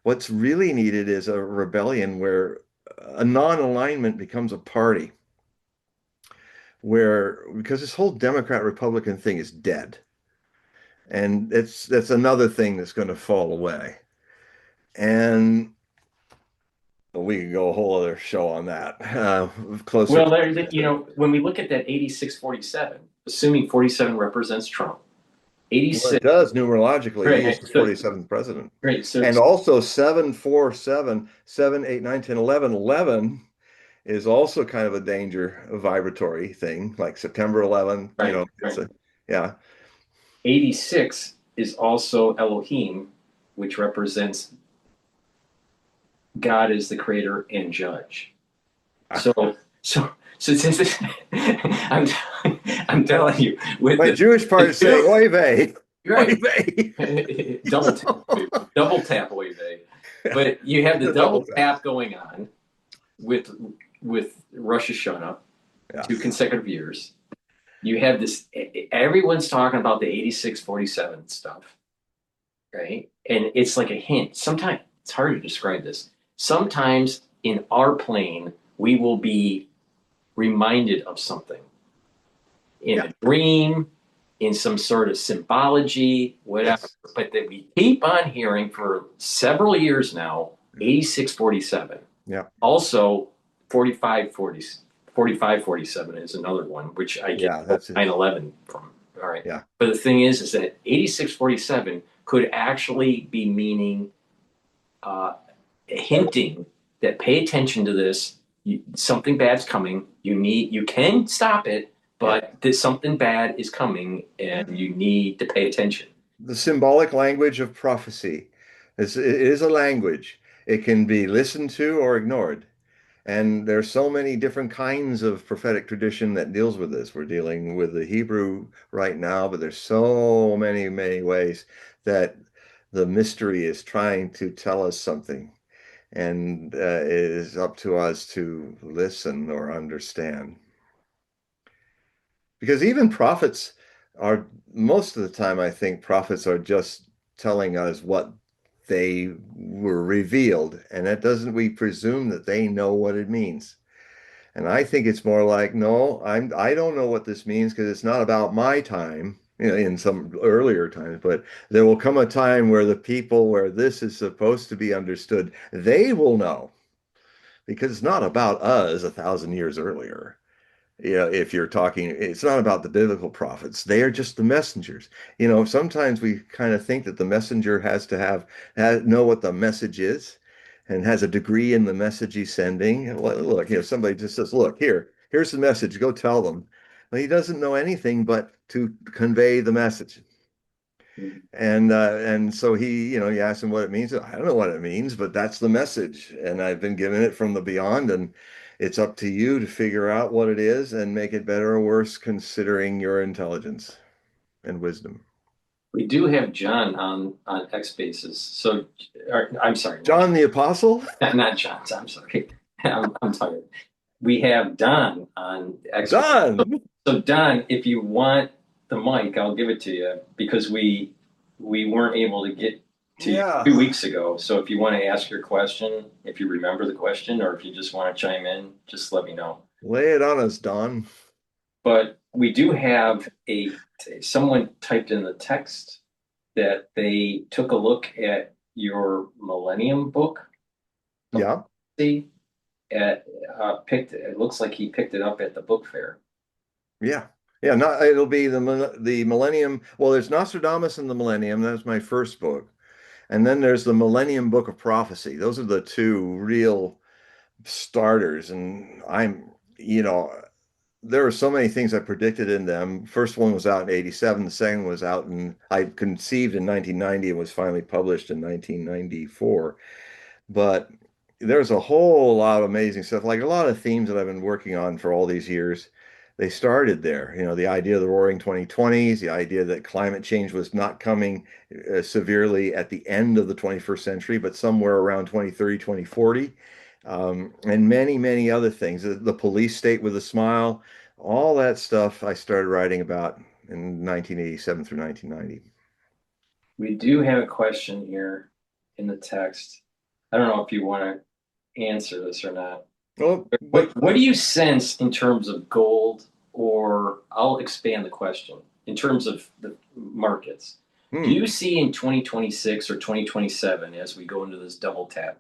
What's really needed is a rebellion where a non-alignment becomes a party, where because this whole Democrat Republican thing is dead. And that's another thing that's going to fall away. And we could go a whole other show on that. Closer Well, to when we look at that 8647, assuming 47 represents Trump, well, it 86, does numerologically. He is right? the So, 47th president. right. So, And also 747, 7, 8, 9, 10, 11, 11 is also kind of a danger, a vibratory thing, like September 11. right, It's right. a, yeah. 86 is also Elohim, which represents God as the creator and judge. So So this, I'm I'm telling you with My Jewish part is saying, oy vey, oy right, vey. double tap, double tap away, babe. But you have the The double double tap. tap going on with Rosh Hashanah, two Yes. consecutive years. You have this. Everyone's talking about the 8647 stuff, right? And it's like a hint. Sometimes it's hard to describe this. Sometimes in our plane, we will be reminded of something in Yeah. a dream, in some sort of symbology, whatever. Yes. But that we keep on hearing for several years now, 8647. Yeah. Also, 4547 is another one, which I get Yeah. That's it. 9/11 from. All right. Yeah. But the thing is that 8647 could actually be meaning, uh, hinting that pay attention to this. Something bad's coming. You can stop it, Yeah. but that something bad is coming, Yeah. and you need to pay attention. The symbolic language of prophecy. It is a language. It can be listened to or ignored. And there's so many different kinds of prophetic tradition that deals with this. We're dealing with the Hebrew right now, but there's so many, many ways that the mystery is trying to tell us something. And it is up to us to listen or understand. Because even prophets are, most of the time, I think prophets are just telling us what they were revealed. And that doesn't, we presume that they know what it means. And I think it's more like, no, I don't know what this means because it's not about my time, in some earlier times, but there will come a time where the people where this is supposed to be understood, they will know because it's not about us 1,000 years earlier. If you're talking, it's not about the biblical prophets. They are just the messengers. Sometimes we kind of think that the messenger has to know what the message is and has a degree in the message he's sending. Look, somebody just says, look, here's the message, go tell them. Well, he doesn't know anything but to convey the message. And so he asked him what it means. I don't know what it means, but that's the message, and I've been given it from the beyond, and it's up to you to figure out what it is and make it better or worse considering your intelligence and wisdom. We do have John on X Bases. So, I'm sorry, John the Apostle? not John. I'm sorry. I'm tired. We have Don on X. Don! So Don, if you want the mic, I'll give it to you because we weren't able to get to you Yeah. 2 weeks ago. So if you want to ask your question, if you remember the question, or if you just want to chime in, just let me know. Lay it on us, Don. But we do have someone typed in the text that they took a look at your Millennium book. Yeah. See, picked it looks like he picked it up at the book fair. Yeah. Yeah, not it'll be the Millennium. Well, there's Nostradamus and the Millennium. That's my first book. And then there's the Millennium Book of Prophecy. Those are the two real starters. And there are so many things I predicted in them. First one was out in 87. The second was out I conceived in 1990 and was finally published in 1994. But there's a whole lot of amazing stuff, like a lot of themes that I've been working on for all these years. They started there, the idea of the roaring 2020s, the idea that climate change was not coming severely at the end of the 21st century, but somewhere around 2030, 2040, and many, many other things. The police state with a smile, all that stuff I started writing about in 1987 through 1990. We do have a question here in the text. I don't know if you want to answer this or not. Well, What do you sense in terms of gold, or I'll expand the question in terms of the markets? Do hmm. you see in 2026 or 2027 as we go into this double tap?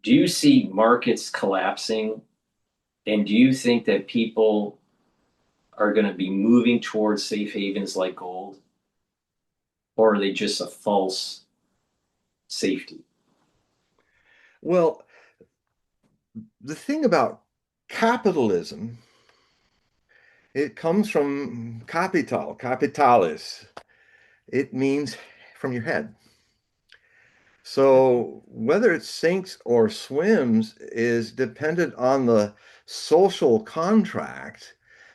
Do you see markets collapsing? And do you think that people are going to be moving towards safe havens like gold? Or are they just a false safety? Well, the thing about capitalism, it comes from capital, capitalis. It means from your head. So whether it sinks or swims is dependent on the social contract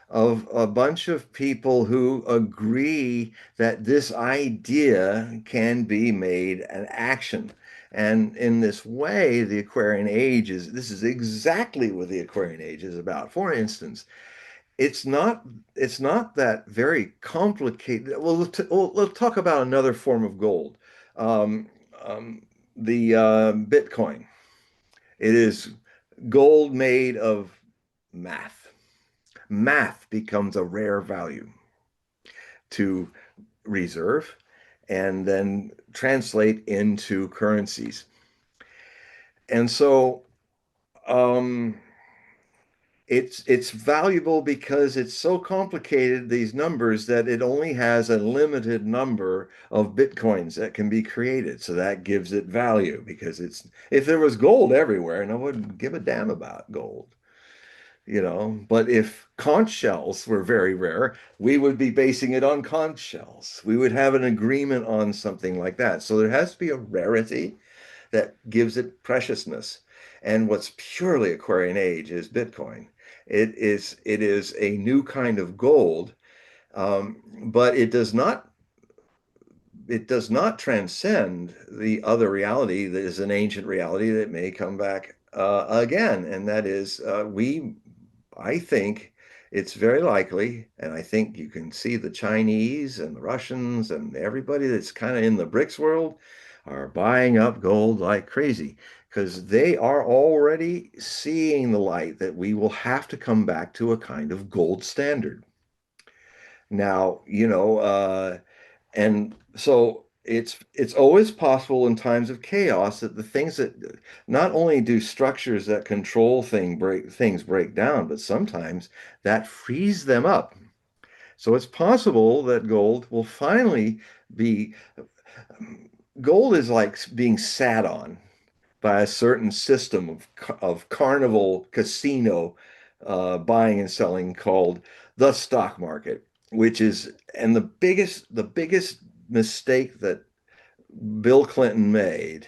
of a bunch of people who agree that this idea can be made an action. And in this way, the Aquarian Age is, this is exactly what the Aquarian Age is about. For instance, it's not it's not that very complicated. Well, we'll talk about another form of gold. Um, um, the Bitcoin. It is gold made of math. Math becomes a rare value to reserve and then translate into currencies. And so um, it's valuable because it's so complicated, these numbers, that it only has a limited number of bitcoins that can be created. So that gives it value because it's if there was gold everywhere, no one would give a damn about gold, you know. But if conch shells were very rare, we would be basing it on conch shells. We would have an agreement on something like that. So there has to be a rarity that gives it preciousness. And what's purely Aquarian Age is Bitcoin. It is a new kind of gold, but it does not transcend the other reality that is an ancient reality that may come back again, and that is I think it's very likely, and I think you can see the Chinese and the Russians and everybody that's kind of in the BRICS world are buying up gold like crazy because they are already seeing the light that we will have to come back to a kind of gold standard. Now, and so it's always possible in times of chaos that the things that not only do structures that control things break down, but sometimes that frees them up. So it's possible that gold will finally be gold is like being sat on by a certain system of carnival casino buying and selling called the stock market, which is and the biggest mistake that Bill Clinton made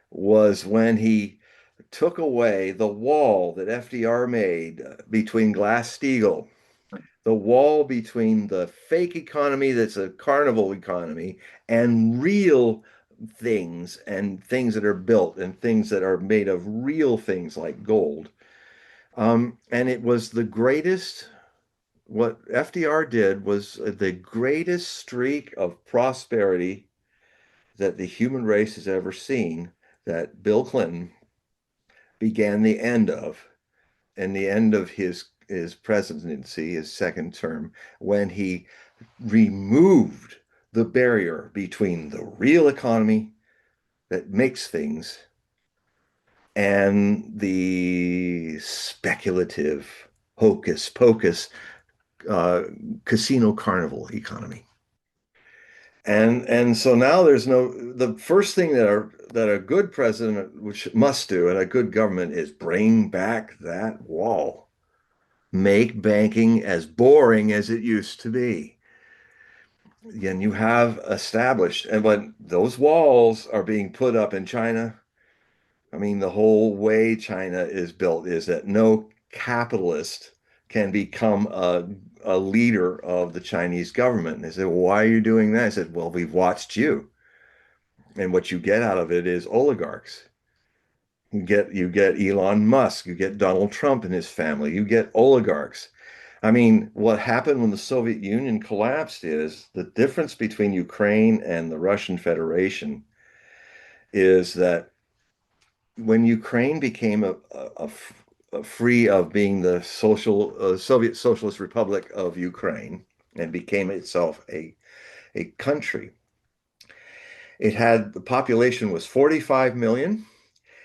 was when he took away the wall that FDR made between Glass-Steagall, the wall between the fake economy that's a carnival economy and real things and things that are built and things that are made of real things like gold. And it was the greatest, what FDR did was the greatest streak of prosperity that the human race has ever seen, that Bill Clinton began the end of, and the end of his presidency, his second term, when he removed the barrier between the real economy that makes things and the speculative hocus pocus uh, casino carnival economy. And so now there's no the first thing that a good president which must do and a good government is bring back that wall. Make banking as boring as it used to be. And you have established, and when those walls are being put up in China, I mean, the whole way China is built is that no capitalist can become a leader of the Chinese government. And they said, well, why are you doing that? I said, well, we've watched you. And what you get out of it is oligarchs. You get Elon Musk, you get Donald Trump and his family, you get oligarchs. I mean, what happened when the Soviet Union collapsed is the difference between Ukraine and the Russian Federation is that when Ukraine became a free of being the Soviet Socialist Republic of Ukraine and became itself a country, it had the population was 45 million.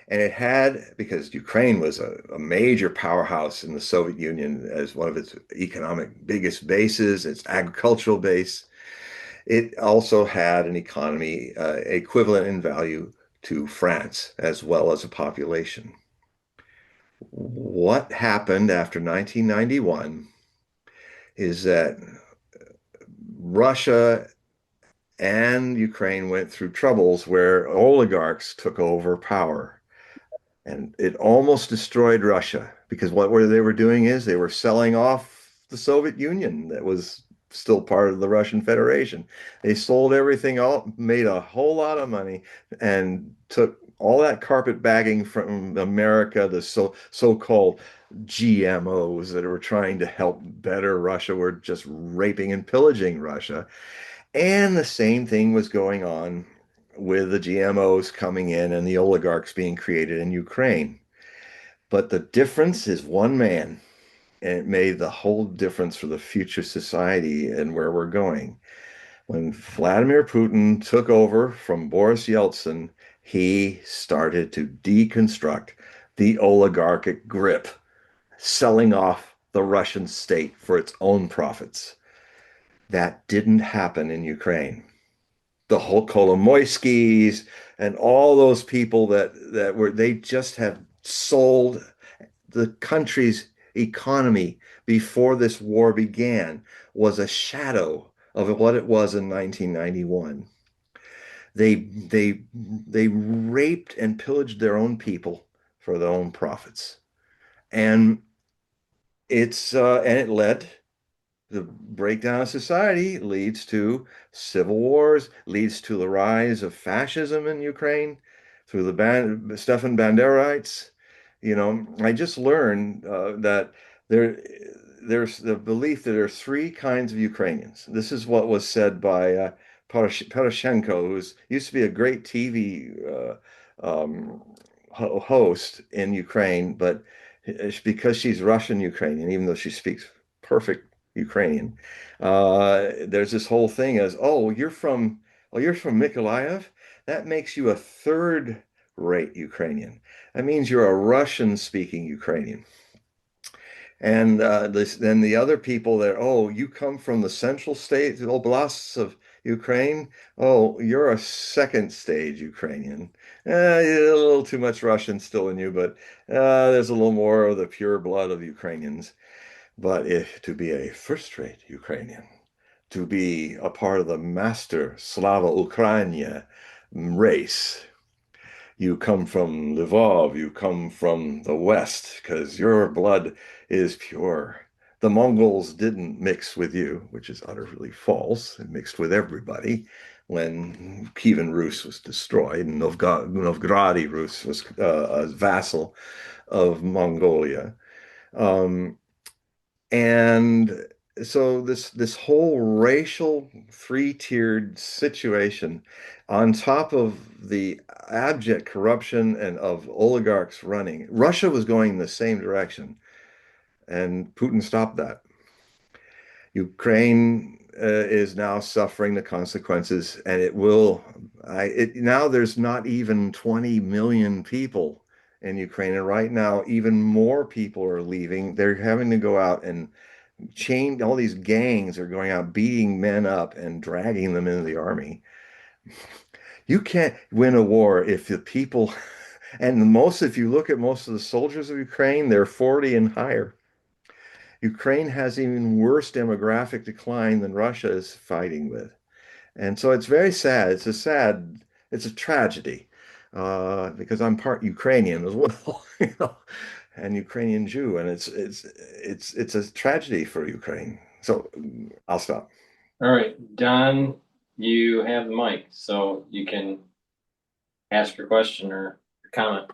And it had, because Ukraine was a major powerhouse in the Soviet Union as one of its economic biggest bases, its agricultural base, it also had an economy equivalent in value to France as well as a population. What happened after 1991 is that Russia and Ukraine went through troubles where oligarchs took over power. And it almost destroyed Russia because they were doing is they were selling off the Soviet Union that was still part of the Russian Federation. They sold everything out, made a whole lot of money, and took all that carpetbagging from America, the so-called GMOs that were trying to help better Russia were just raping and pillaging Russia. And the same thing was going on with the GMOs coming in and the oligarchs being created in Ukraine. But the difference is one man, and it made the whole difference for the future society and where we're going. When Vladimir Putin took over from Boris Yeltsin, he started to deconstruct the oligarchic grip, selling off the Russian state for its own profits. That didn't happen in Ukraine. The whole Kolomoiskis and all those people that were they just have sold the country's economy before this war began was a shadow of what it was in 1991. They raped and pillaged their own people for their own profits, and it led the breakdown of society leads to civil wars, leads to the rise of fascism in Ukraine through the Stefan Banderites. I just learned that there, there's the belief that there are three kinds of Ukrainians. This is what was said by Poroshenko, who used to be a great TV host in Ukraine, but because she's Russian Ukrainian, even though she speaks perfect Ukrainian. There's this whole thing as, you're from Mykolaiv? That makes you a third-rate Ukrainian. That means you're a Russian-speaking Ukrainian. And then the other people there, you come from the central state, the oblasts of Ukraine. Oh, you're a second stage Ukrainian. A little too much Russian still in you, but there's a little more of the pure blood of Ukrainians. But if to be a first-rate Ukrainian, to be a part of the master Slava Ukraina race, you come from Lvov, you come from the West, because your blood is pure. The Mongols didn't mix with you, which is utterly false. It mixed with everybody when Kievan Rus was destroyed, and Novgorod Rus was a vassal of Mongolia. Um, and so this whole racial three-tiered situation on top of the abject corruption and of oligarchs running, Russia was going in the same direction, and Putin stopped that. Ukraine is now suffering the consequences, and it will. Now there's not even 20 million people in Ukraine, and right now even more people are leaving. They're having to go out and all these gangs are going out beating men up and dragging them into the army. You can't win a war if the people, if you look at most of the soldiers of Ukraine, they're 40 and higher. Ukraine has even worse demographic decline than Russia is fighting with. And so it's very sad. It's a tragedy because I'm part Ukrainian as well, and Ukrainian Jew, and it's a tragedy for Ukraine. So I'll stop. All right, Don, you have the mic, so you can ask your question or comment.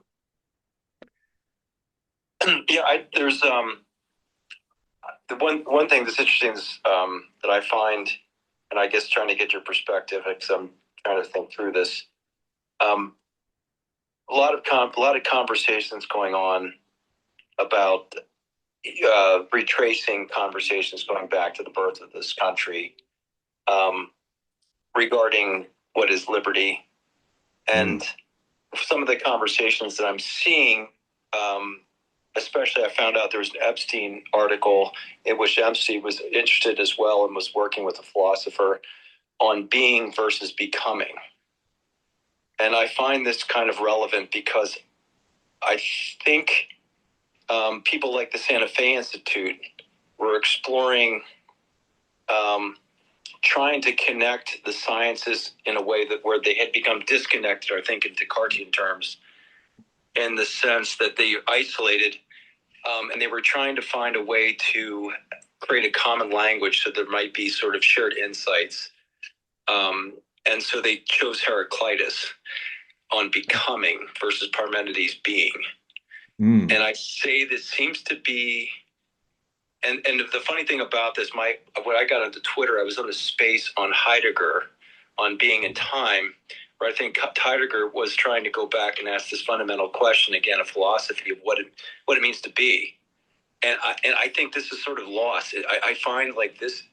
Yeah, there's the one thing that's interesting is that I find, and I guess trying to get your perspective because I'm trying to think through this. A lot of conversations going on about retracing conversations going back to the birth of this country regarding what is liberty, and some of the conversations that I'm seeing. Especially, I found out there was an Epstein article in which Epstein was interested as well and was working with a philosopher on being versus becoming. And I find this kind of relevant because I think people like the Santa Fe Institute were exploring trying to connect the sciences in a way that where they had become disconnected, I think in Descartesian terms, in the sense that they isolated, and they were trying to find a way to create a common language so there might be sort of shared insights. And so they chose Heraclitus on becoming versus Parmenides being. And I say this seems to be, and the funny thing about this, when I got onto Twitter, I was on a space on Heidegger on being in time, where I think Heidegger was trying to go back and ask this fundamental question again of philosophy of what it means to be. And I think this is sort of lost. I find like this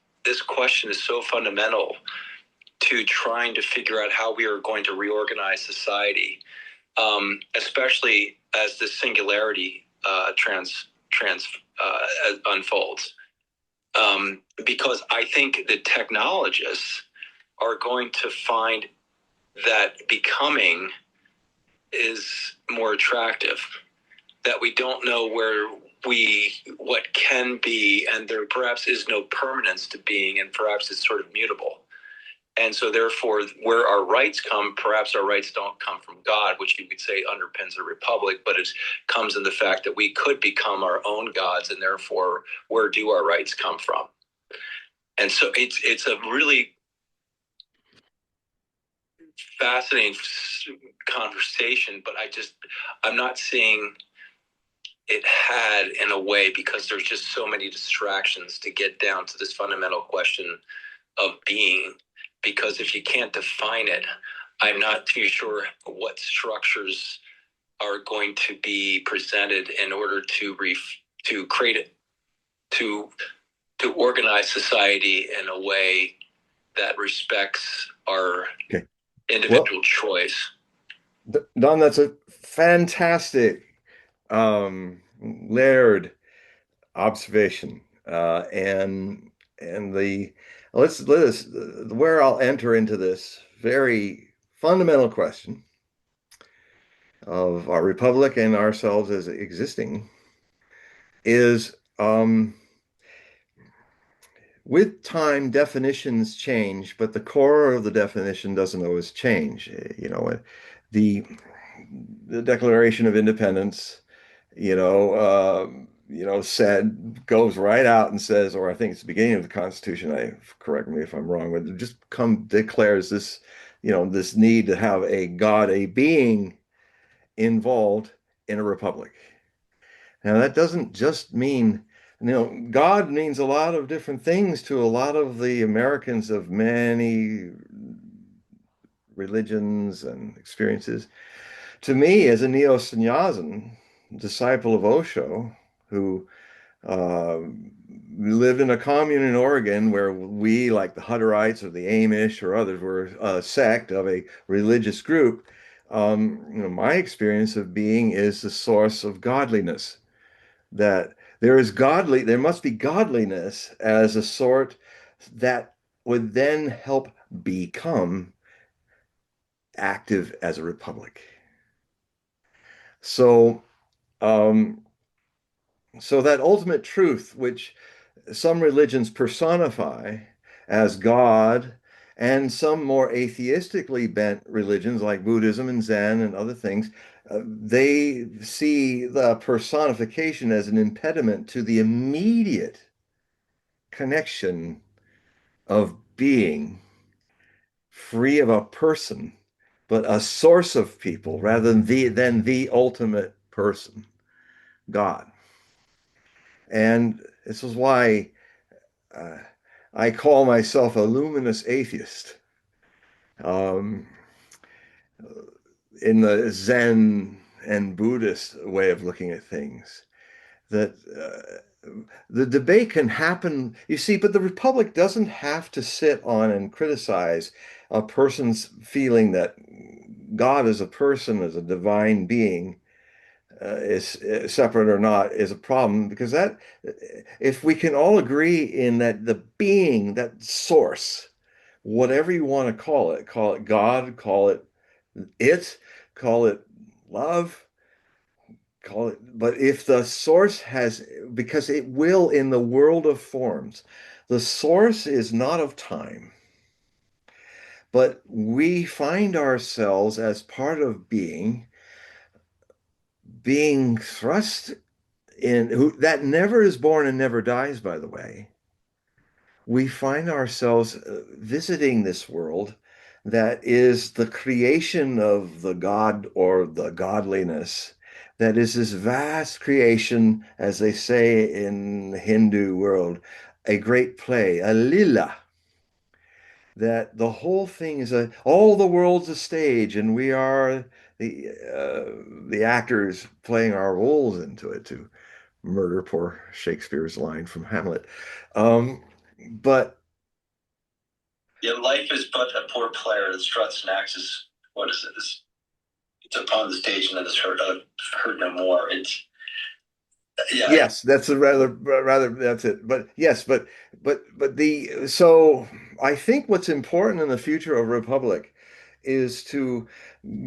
question is so fundamental to trying to figure out how we are going to reorganize society, especially as this singularity unfolds. Because I think the technologists are going to find that becoming is more attractive, that we don't know what can be, and there perhaps is no permanence to being, and perhaps it's sort of mutable. And so therefore, where our rights come, perhaps our rights don't come from God, which you could say underpins a republic, but it comes in the fact that we could become our own gods, and therefore, where do our rights come from? And so it's a really fascinating conversation, but I'm not seeing it had in a way, because there's just so many distractions to get down to this fundamental question of being. Because if you can't define it, I'm not too sure what structures are going to be presented in order to create it, to organize society in a way that respects our individual choice. Don, that's a fantastic layered observation, and let us where I'll enter into this very fundamental question of our republic and ourselves as existing is, with time definitions change, but the core of the definition doesn't always change. The Declaration of Independence, said, goes right out and says, or I think it's the beginning of the Constitution, correct me if I'm wrong, but it just declares this, this need to have a God, a being involved in a republic. Now, that doesn't just mean, God means a lot of different things to a lot of the Americans of many religions and experiences. To me, as a neo-Sannyasin, disciple of Osho, who lived in a commune in Oregon where we, like the Hutterites or the Amish or others, were a sect of a religious group, my experience of being is the source of godliness. That there must be godliness as a sort that would then help become active as a republic. So, so that ultimate truth, which some religions personify as God, and some more atheistically bent religions like Buddhism and Zen and other things, they see the personification as an impediment to the immediate connection of being free of a person, but a source of people rather than the ultimate person, God. And this is why I call myself a luminous atheist. In the Zen and Buddhist way of looking at things, that the debate can happen, you see, but the Republic doesn't have to sit on and criticize a person's feeling that God as a person, as a divine being, is separate or not, is a problem, because that, if we can all agree in that the being, that source, whatever you want to call it God, call it love, but if the source has, because it will in the world of forms, The source is not of time, but we find ourselves as part of being thrust in, who that never is born and never dies, by the way. We find ourselves visiting this world that is the creation of the God or the godliness, that is this vast creation, as they say in the Hindu world, a great play, a lila, that the whole thing is all the world's a stage, and we are the actors playing our roles into it, to murder poor Shakespeare's line from Hamlet. But Yeah, life is but a poor player that struts and acts as, what is it? It's upon the stage and then it's heard no more. It's, yeah. yes, that's a rather that's it. But yes, but the so I think what's important in the future of Republic is to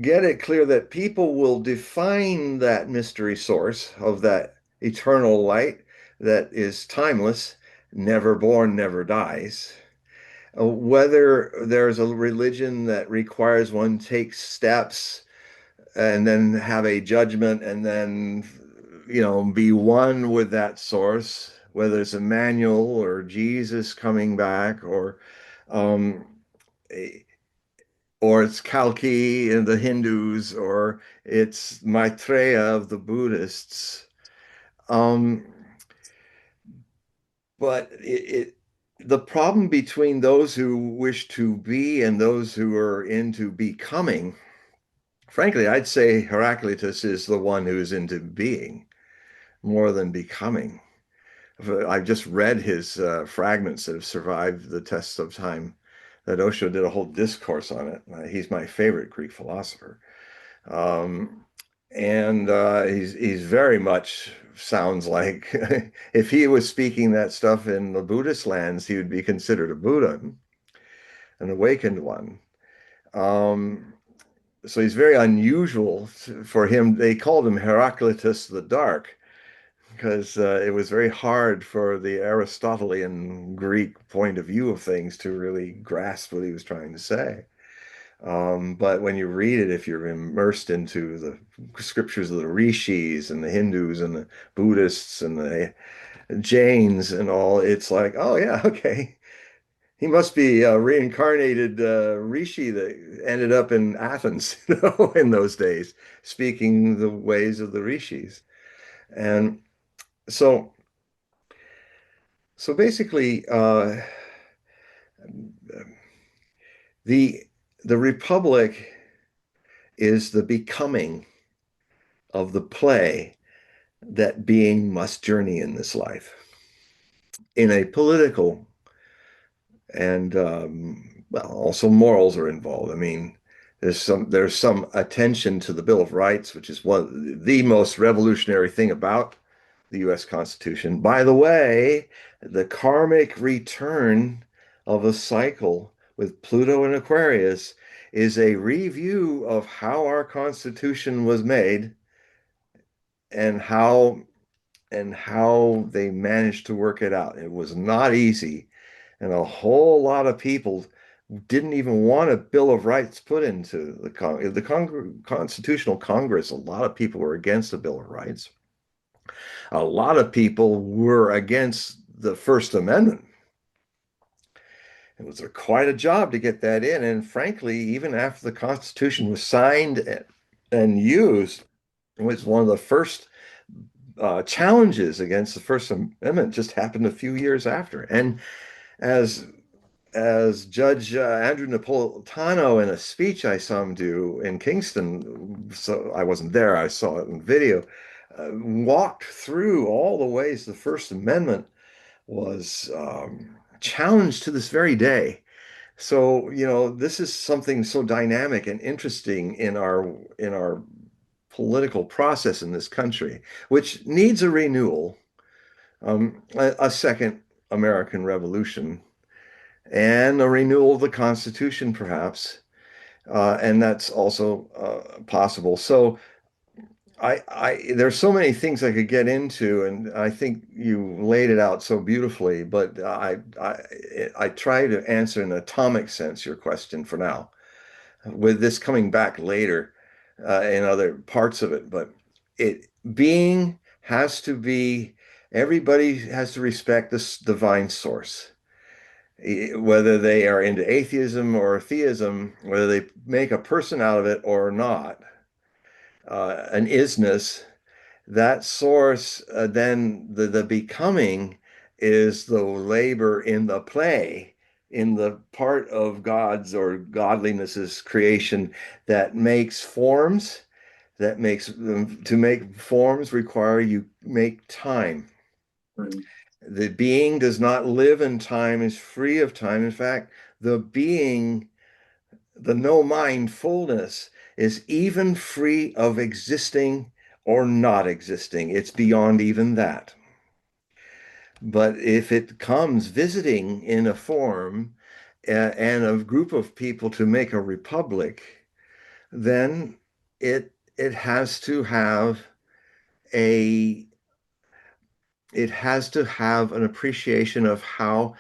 get it clear that people will define that mystery source of that eternal light that is timeless, never born, never dies. Whether there's a religion that requires one take steps and then have a judgment and then be one with that source, whether it's Emmanuel or Jesus coming back, um, or it's Kalki in the Hindus, or it's Maitreya of the Buddhists. Um, but the problem between those who wish to be and those who are into becoming, frankly, I'd say Heraclitus is the one who's into being more than becoming. I've just read his fragments that have survived the tests of time. That Osho did a whole discourse on it. He's my favorite Greek philosopher. Um, and he's very much sounds like if he was speaking that stuff in the Buddhist lands, he would be considered a Buddha, an awakened one. Um, so he's very unusual for him. They called him Heraclitus the Dark because it was very hard for the Aristotelian Greek point of view of things to really grasp what he was trying to say. But when you read it, if you're immersed into the scriptures of the rishis and the Hindus and the Buddhists and the Jains and all, it's like, oh yeah, okay. He must be a reincarnated rishi that ended up in Athens, in those days, speaking the ways of the rishis. And so, so basically, the the Republic is the becoming of the play that being must journey in this life in a political and well, also morals are involved. I mean, there's some attention to the Bill of Rights, which is the most revolutionary thing about the U.S. Constitution. By the way, the karmic return of a cycle with Pluto and Aquarius is a review of how our Constitution was made and how they managed to work it out. It was not easy, and a whole lot of people didn't even want a Bill of Rights put into the Constitutional Congress. A lot of people were against the Bill of Rights. A lot of people were against the First Amendment. It was quite a job to get that in. And frankly, even after the Constitution was signed and used, it was one of the first challenges against the First Amendment just happened a few years after. And as Judge Andrew Napolitano in a speech I saw him do in Kingston, so I wasn't there, I saw it in video, walked through all the ways the First Amendment was challenged to this very day. So, this is something so dynamic and interesting in our political process in this country, which needs a renewal, a second American Revolution, and a renewal of the Constitution, perhaps. And that's also possible. So there's so many things I could get into, and I think you laid it out so beautifully, but I try to answer in an atomic sense your question for now, with this coming back later in other parts of it. But it being has to be, everybody has to respect this divine source, whether they are into atheism or theism, whether they make a person out of it or not, an isness. That source, then the becoming is the labor in the play, in the part of God's or godliness's creation that makes forms, that makes them, to make forms require you make time. Right. The being does not live in time, is free of time. In fact, the being, the no mind fullness, is even free of existing or not existing. It's beyond even that. But if it comes visiting in a form and a group of people to make a republic, then it has to have a it has to have an appreciation of how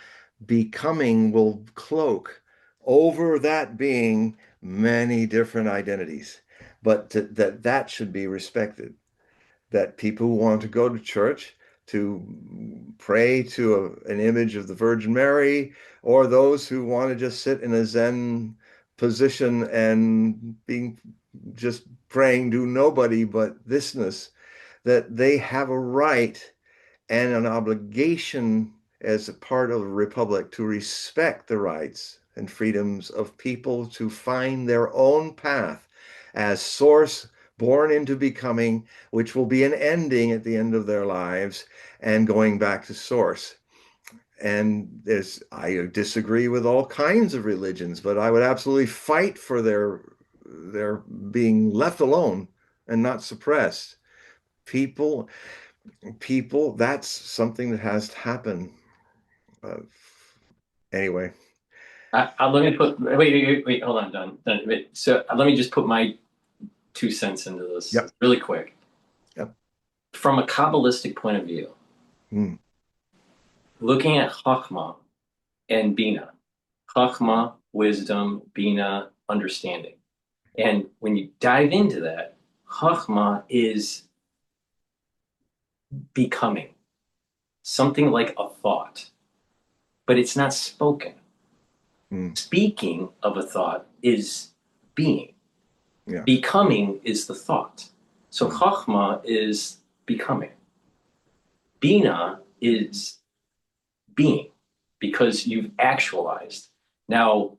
becoming will cloak over that being many different identities, but that should be respected. That people who want to go to church to pray to an image of the Virgin Mary, or those who want to just sit in a Zen position and being just praying to nobody but thisness, that they have a right and an obligation as a part of a republic to respect the rights and freedoms of people to find their own path as source born into becoming, which will be an ending at the end of their lives and going back to source. And I disagree with all kinds of religions, but I would absolutely fight for their being left alone and not suppressed. People people, that's something that has to happen. Uh, anyway. Let me put wait, hold on, done. Wait. So let me just put my 2 cents into this Yep. really quick. Yep. From a Kabbalistic point of view, looking at Chachma and Bina, Chachma, wisdom, Bina, understanding. And when you dive into that, Chachma is becoming something like a thought, but it's not spoken. Speaking of a thought is being. Yeah. Becoming is the thought. So Chachma is becoming. Bina is being, because you've actualized. Now,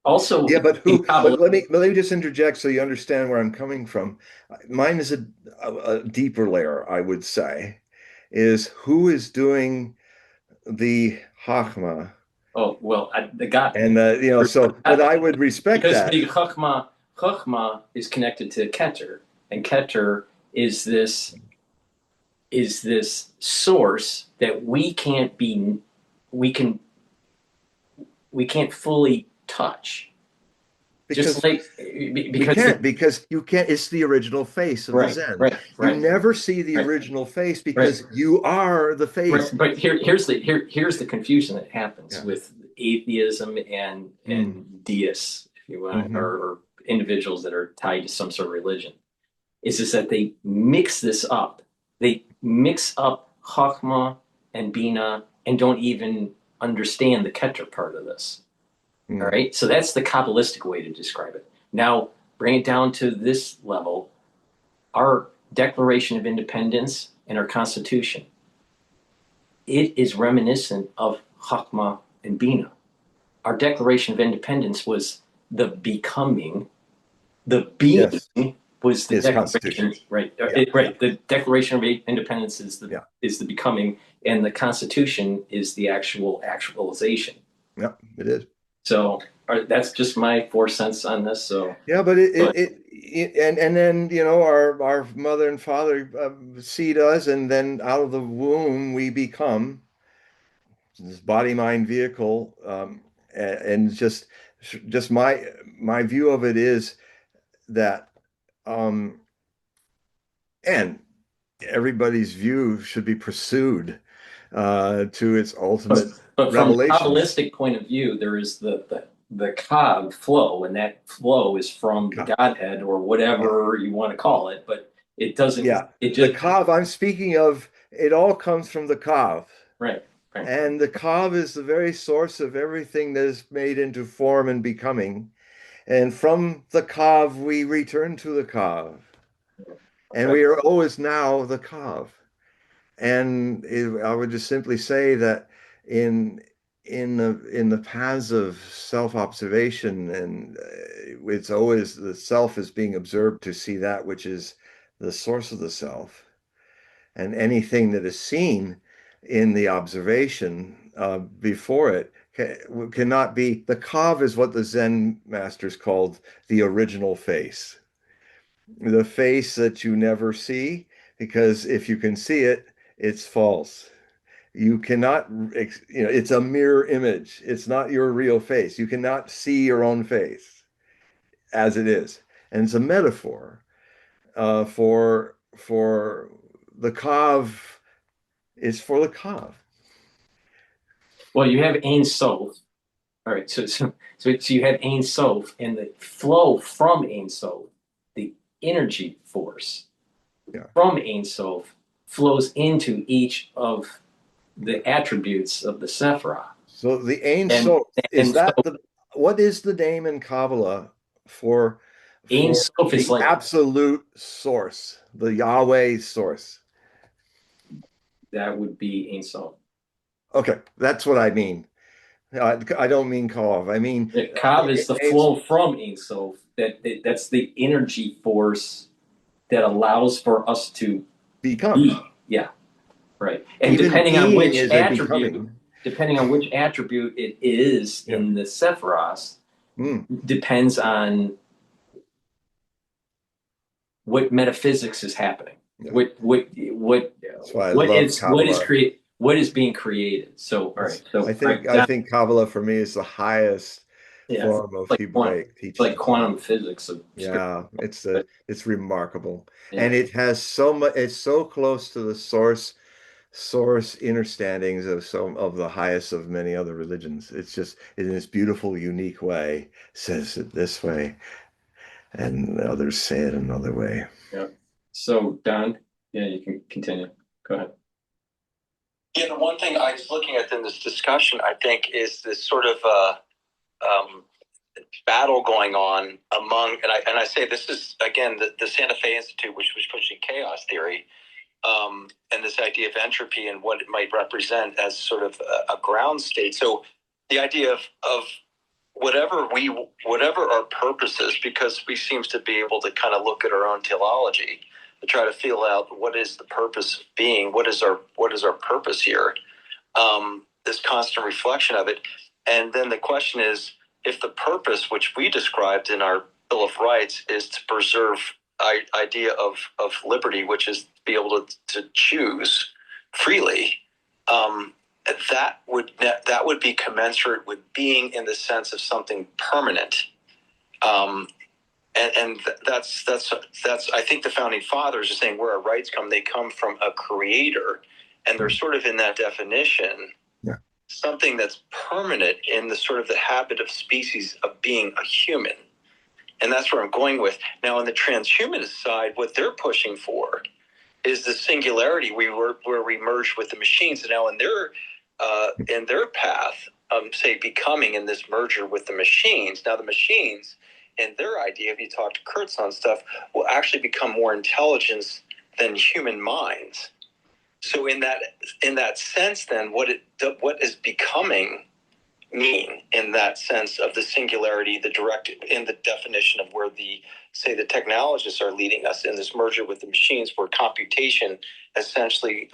also, yeah, but let me just interject so you understand where I'm coming from. Mine is a deeper layer, I would say, is who is doing the Chachma. Oh, well, the God. And so, but I would respect because that. The Chachma is connected to GETTR, and GETTR is this source that we can't fully touch. Because you can't. It's the original face of the Zen. Right. You never see the original face because you are the face. But here's the confusion that happens with atheism and deists, if you want, or individuals that are tied to some sort of religion. Is that they mix this up. They mix up Chachma and Bina and don't even understand the GETTR part of this. All right. So that's the Kabbalistic way to describe it. Now, bring it down to this level. Our Declaration of Independence and our Constitution, it is reminiscent of Chachma and Bina. Our Declaration of Independence was the becoming. The being was the Declaration. Right. Right. The Declaration of Independence is the becoming, and the Constitution is the actual actualization. Yep, it is. So that's just my 4 cents on this. So yeah, but and then our mother and father seed us, and then out of the womb we become this body mind vehicle, and just my view of it is that And everybody's view should be pursued to its But, ultimate but from a revelations. Kabbalistic point of view, there is the Kab flow, and that flow is from the Godhead or Yeah, whatever you want to call it. But it doesn't. yeah. It The just Kav I'm speaking of, it all comes from the Kav. right, right. And the Kav is the very source of everything that is made into form and becoming. And from the Kav, we return to the Kav. And Okay. we are always now the Kav. And I would just simply say that in in the paths of self-observation, and it's always the self is being observed to see that which is the source of the self, and anything that is seen in the observation before it cannot be. The Kav is what the Zen masters called the original face, the face that you never see, because if you can see it, it's false. You cannot, it's a mirror image. It's not your real face. You cannot see your own face as it is. And it's a metaphor for the Kav is for the Kav. Well, you have Ein Sof. All right. So you have Ein Sof, and the flow from Ein Sof, the energy force Yeah. from Ein Sof flows into each of the attributes of the Sephirah. So the Ein And Sof, is and so that the what is the name in Kabbalah for Ein for Sof is the like absolute source, the Yahweh source? that would be Ein Sof. Okay, that's what I mean. I don't mean Kav. I mean The Kav is the Ein flow from Ein Sof. That's the energy force that allows for us to become. be. Yeah, right. And Even being is a becoming. depending on which attribute it is Yeah. in the Sephiros, Mm. depends on what metaphysics is happening. Yeah. That's why I love Kabbalah. What is being created. So all right. So all right, I think Kabbalah for me is the highest yeah, form of Hebraic it's like teaching. quantum physics of script. Yeah, But it's remarkable. yeah, And it has so much, it's so close to the source understandings of some of the highest of many other religions. It's just in this beautiful, unique way, says it this way, and others say it another way. yeah. So Don, yeah, you can continue. Go ahead. Yeah, the one thing I was looking at in this discussion, I think, is this sort of um, battle going on among, and I say this is again the Santa Fe Institute, which was pushing chaos theory, and this idea of entropy and what it might represent as sort of a ground state. So the idea of whatever our purpose is, because we seem to be able to kind of look at our own teleology to try to feel out what is the purpose of being, what is our purpose here, this constant reflection of it. And then the question is, if the purpose which we described in our Bill of Rights is to preserve idea of liberty, which is to be able to choose freely, that would be commensurate with being in the sense of something permanent. And that's I think the founding fathers are saying where our rights come, they come from a creator, and they're sort of in that definition, Yeah. something that's permanent in the sort of the habit of species of being a human. And that's where I'm going with. Now, on the transhumanist side, what they're pushing for is the singularity where we merge with the machines. And now in their path, say becoming in this merger with the machines. Now the machines, in their idea, if you talk to Kurtz on stuff, will actually become more intelligent than human minds. So in that sense, then what is becoming mean in that sense of the singularity, the direct in the definition of where the technologists are leading us in this merger with the machines, where computation essentially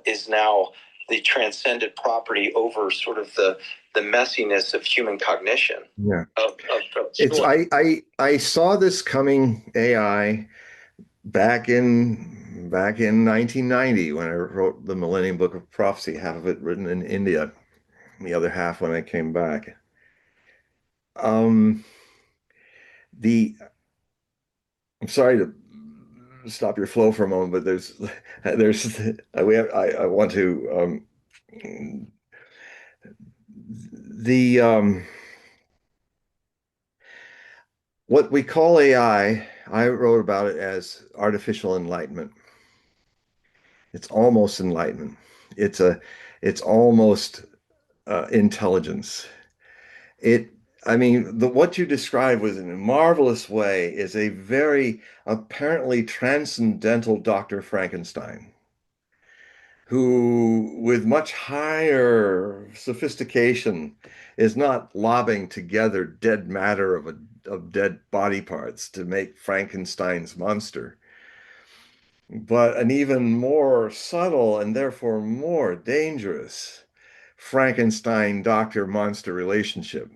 is now the transcendent property over sort of the messiness of human cognition. Yeah. It's I saw this coming AI back in 1990 when I wrote the Millennium Book of Prophecy, half of it written in India, the other half when I came back. The I'm sorry to stop your flow for a moment, but there's I want to the what we call AI, I wrote about it as artificial enlightenment. It's almost enlightenment. It's a it's almost intelligence. It, I mean, what you described was in a marvelous way is a very apparently transcendental Dr. Frankenstein, who, with much higher sophistication, is not lobbing together dead matter of dead body parts to make Frankenstein's monster, but an even more subtle and therefore more dangerous Frankenstein doctor monster relationship.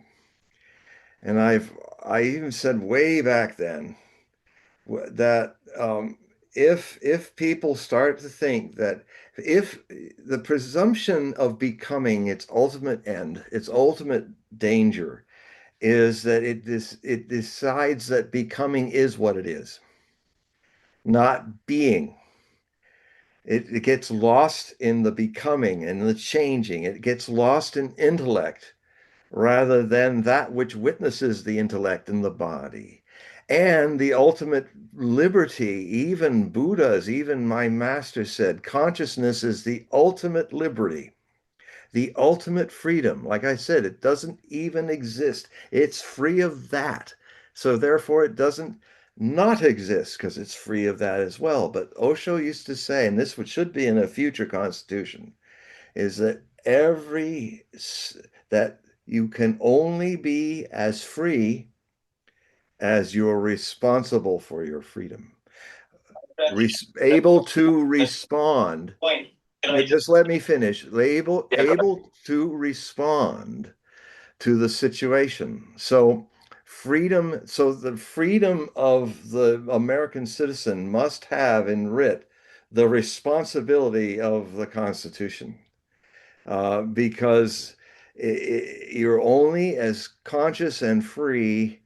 And I even said way back then that if people start to think that if the presumption of becoming its ultimate end, its ultimate danger, is that it decides that becoming is what it is, not being. It gets lost in the becoming and the changing. It gets lost in intellect rather than that which witnesses the intellect in the body. And the ultimate liberty, even Buddha's, even my master said, consciousness is the ultimate liberty, the ultimate freedom. Like I said, it doesn't even exist. It's free of that. So therefore, it doesn't not exist because it's free of that as well. But Osho used to say, and this should be in a future constitution, is that that you can only be as free as you're responsible for your freedom. Able to respond. Just let me finish. Able to respond to the situation. So freedom, so the freedom of the American citizen must have in writ the responsibility of the Constitution. Because you're only as conscious and free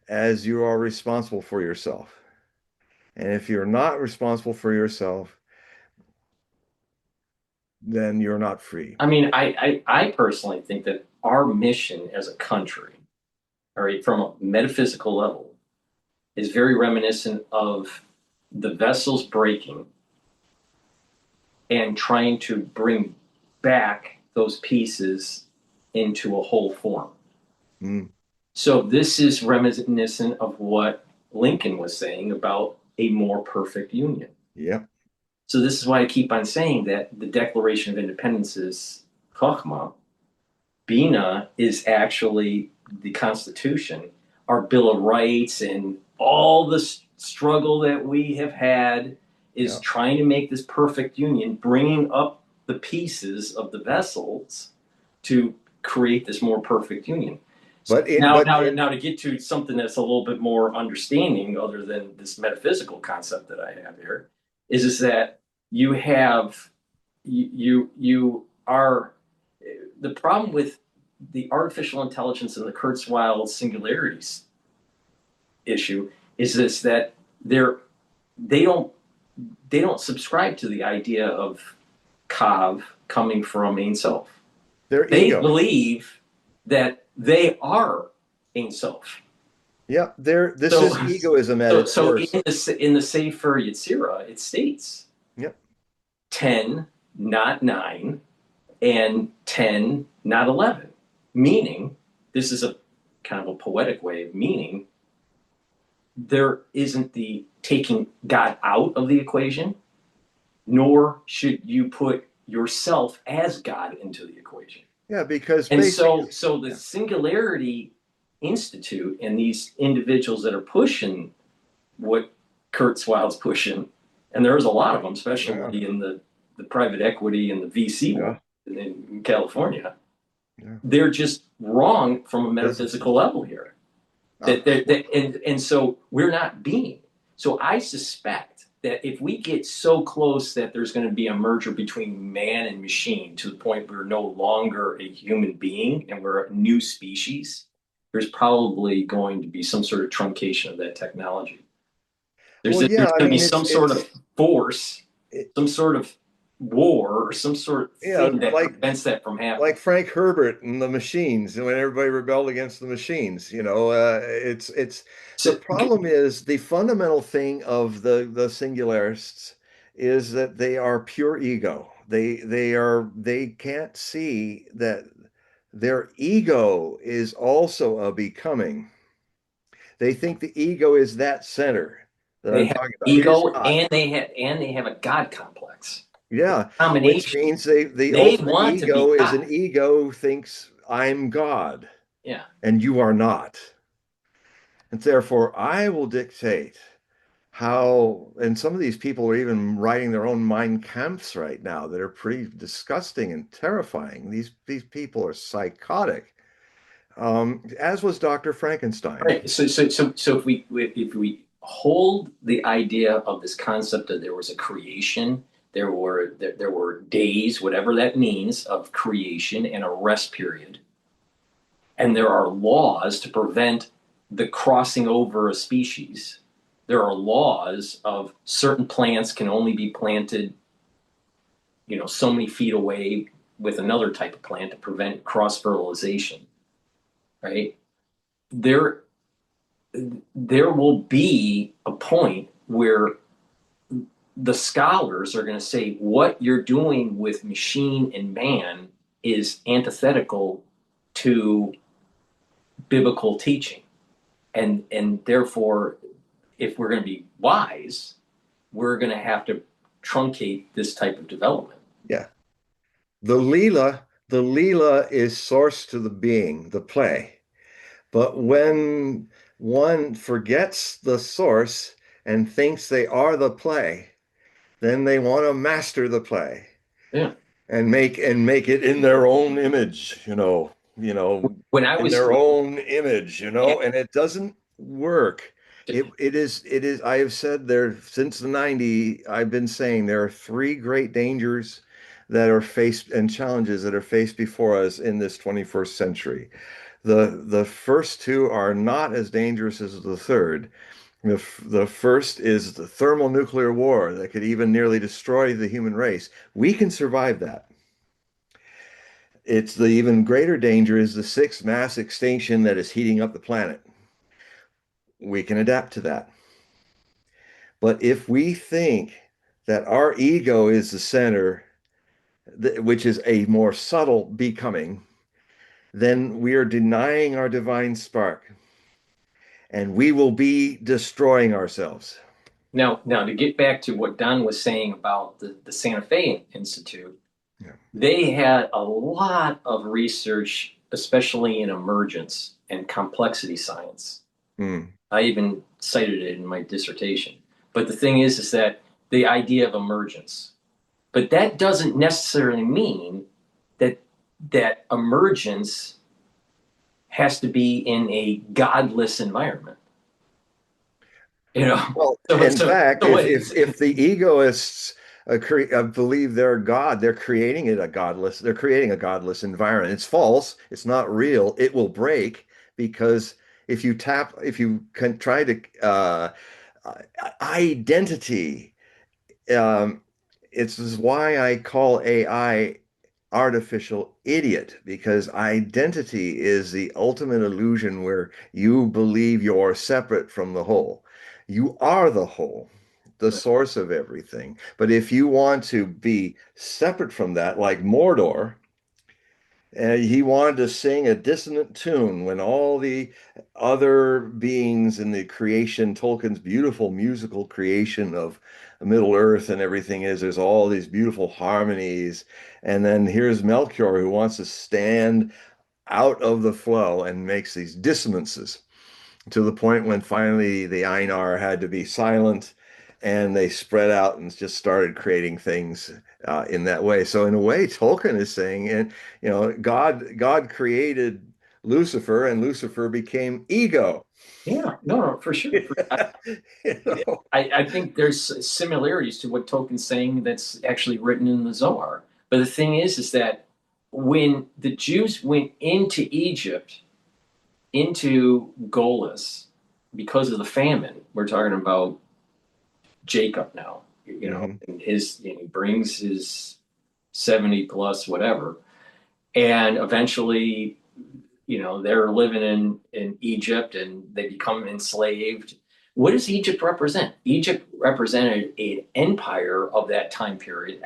as you are responsible for yourself. And if you're not responsible for yourself, then you're not free. I mean, I personally think that our mission as a country, all right, from a metaphysical level, is very reminiscent of the vessels breaking and trying to bring back those pieces into a whole form. Mm. So this is reminiscent of what Lincoln was saying about a more perfect union. Yeah. So this is why I keep on saying that the Declaration of Independence is Chokhmah. Bina is actually the Constitution, our Bill of Rights, and all the struggle that we have had is trying to make this perfect union, bringing up the pieces of the vessels to create this more perfect union. So now to get to something that's a little bit more understanding, other than this metaphysical concept that I have here, is that you have you are the problem with the artificial intelligence and the Kurzweil singularities issue is this, that they don't subscribe to the idea of Kav coming from Ein Sof. They believe that they are Ein Sof. Yeah, this is egoism at its worst. In the Sefer Yetzirah, it states 10, not 9, and 10, not 11. Meaning, this is a kind of a poetic way of meaning, there isn't the taking God out of the equation, nor should you put yourself as God into the equation. Yeah, because so the Singularity Institute and these individuals that are pushing what Kurzweil's pushing, and there's a lot of them, especially in the private equity and the VC world in California. Yeah. They're just wrong from a metaphysical level here. And so we're not being. So I suspect that if we get so close that there's going to be a merger between man and machine to the point where we're no longer a human being and we're a new species, there's probably going to be some sort of truncation of that technology. There's Well, yeah, there's I going to be mean, some sort of force, it, some sort of war, or some sort of yeah, thing that prevents that from happening. like Frank Herbert and the machines, and when everybody rebelled against the machines, it's the So, problem is the fundamental thing of the singularists is that they are pure ego. They can't see that their ego is also a becoming. They think the ego is that center that they I'm have talking about. It is ego, not. and they have a God complex. Yeah, which Combination. means the They ultimate want to be ego is an God. ego who thinks I'm God Yeah. and you are not. And therefore I will dictate how, and some of these people are even writing their own Mein Kampfs right now that are pretty disgusting and terrifying. These people are psychotic. As was Dr. Frankenstein. Right. So if we hold the idea of this concept that there was a creation, there were days, whatever that means, of creation and a rest period, and there are laws to prevent the crossing over of species. There are laws of certain plants can only be planted, so many feet away with another type of plant to prevent cross fertilization, right? There there will be a point where the scholars are going to say what you're doing with machine and man is antithetical to biblical teaching, and therefore, if we're going to be wise, we're going to have to truncate this type of development. Yeah. The Leela is source to the being, the play. But when one forgets the source and thinks they are the play, then they want to master the play Yeah. and make it in their own image, When I in was their own image, yeah, and it doesn't work. It is I have said there since the 90s, I've been saying there are three great dangers that are faced and challenges that are faced before us in this 21st century. The first two are not as dangerous as the third. The first is the thermonuclear war that could even nearly destroy the human race. We can survive that. It's the even greater danger is the sixth mass extinction that is heating up the planet. We can adapt to that. But if we think that our ego is the center, which is a more subtle becoming, then we are denying our divine spark and we will be destroying ourselves. now to get back to what Don was saying about the Santa Fe Institute, Yeah. they had a lot of research, especially in emergence and complexity science. Mm. I even cited it in my dissertation. But the thing is that the idea of emergence, but that doesn't necessarily mean that emergence has to be in a godless environment. Well, So in so fact, so if what? if if the egoists believe they're God, they're creating it a godless. They're creating a godless environment. It's false. It's not real. It will break because if you can try to identity. Um, it's why I call AI artificial idiot because identity is the ultimate illusion where you believe you're separate from the whole. You are the whole, the source of everything. But if you want to be separate from that, like Mordor, he wanted to sing a dissonant tune when all the other beings in the creation, Tolkien's beautiful musical creation of Middle Earth and everything is, there's all these beautiful harmonies. And then here's Melchior who wants to stand out of the flow and makes these dissonances to the point when finally the Einar had to be silent and they spread out and just started creating things in that way. So in a way, Tolkien is saying, and God created Lucifer, and Lucifer became ego. Yeah, no, for sure. You know? I think there's similarities to what Tolkien's saying that's actually written in the Zohar. But the thing is that when the Jews went into Egypt, into Golis, because of the famine, we're talking about Jacob now, Mhm. and he brings his 70 plus whatever, and eventually, they're living in Egypt and they become enslaved. What does Egypt represent? Egypt represented an empire of that time period.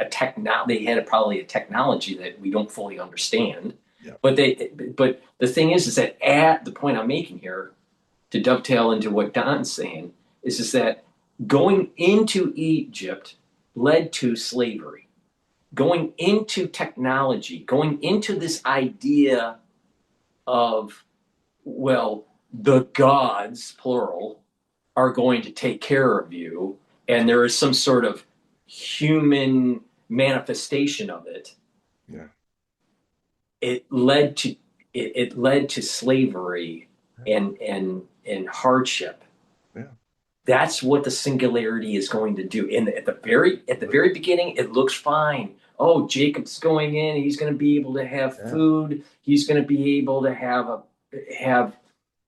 They had probably a technology that we don't fully understand. Yeah. But the thing is that at the point I'm making here, to dovetail into what Don's saying, is that going into Egypt led to slavery. Going into technology, going into this idea of, well, the gods, plural, are going to take care of you, and there is some sort of human manifestation of it. Yeah. It led to slavery and hardship. Yeah. That's what the singularity is going to do. And at the very beginning, it looks fine. Oh, Jacob's going in. He's going to be able to have food. He's going to be able to have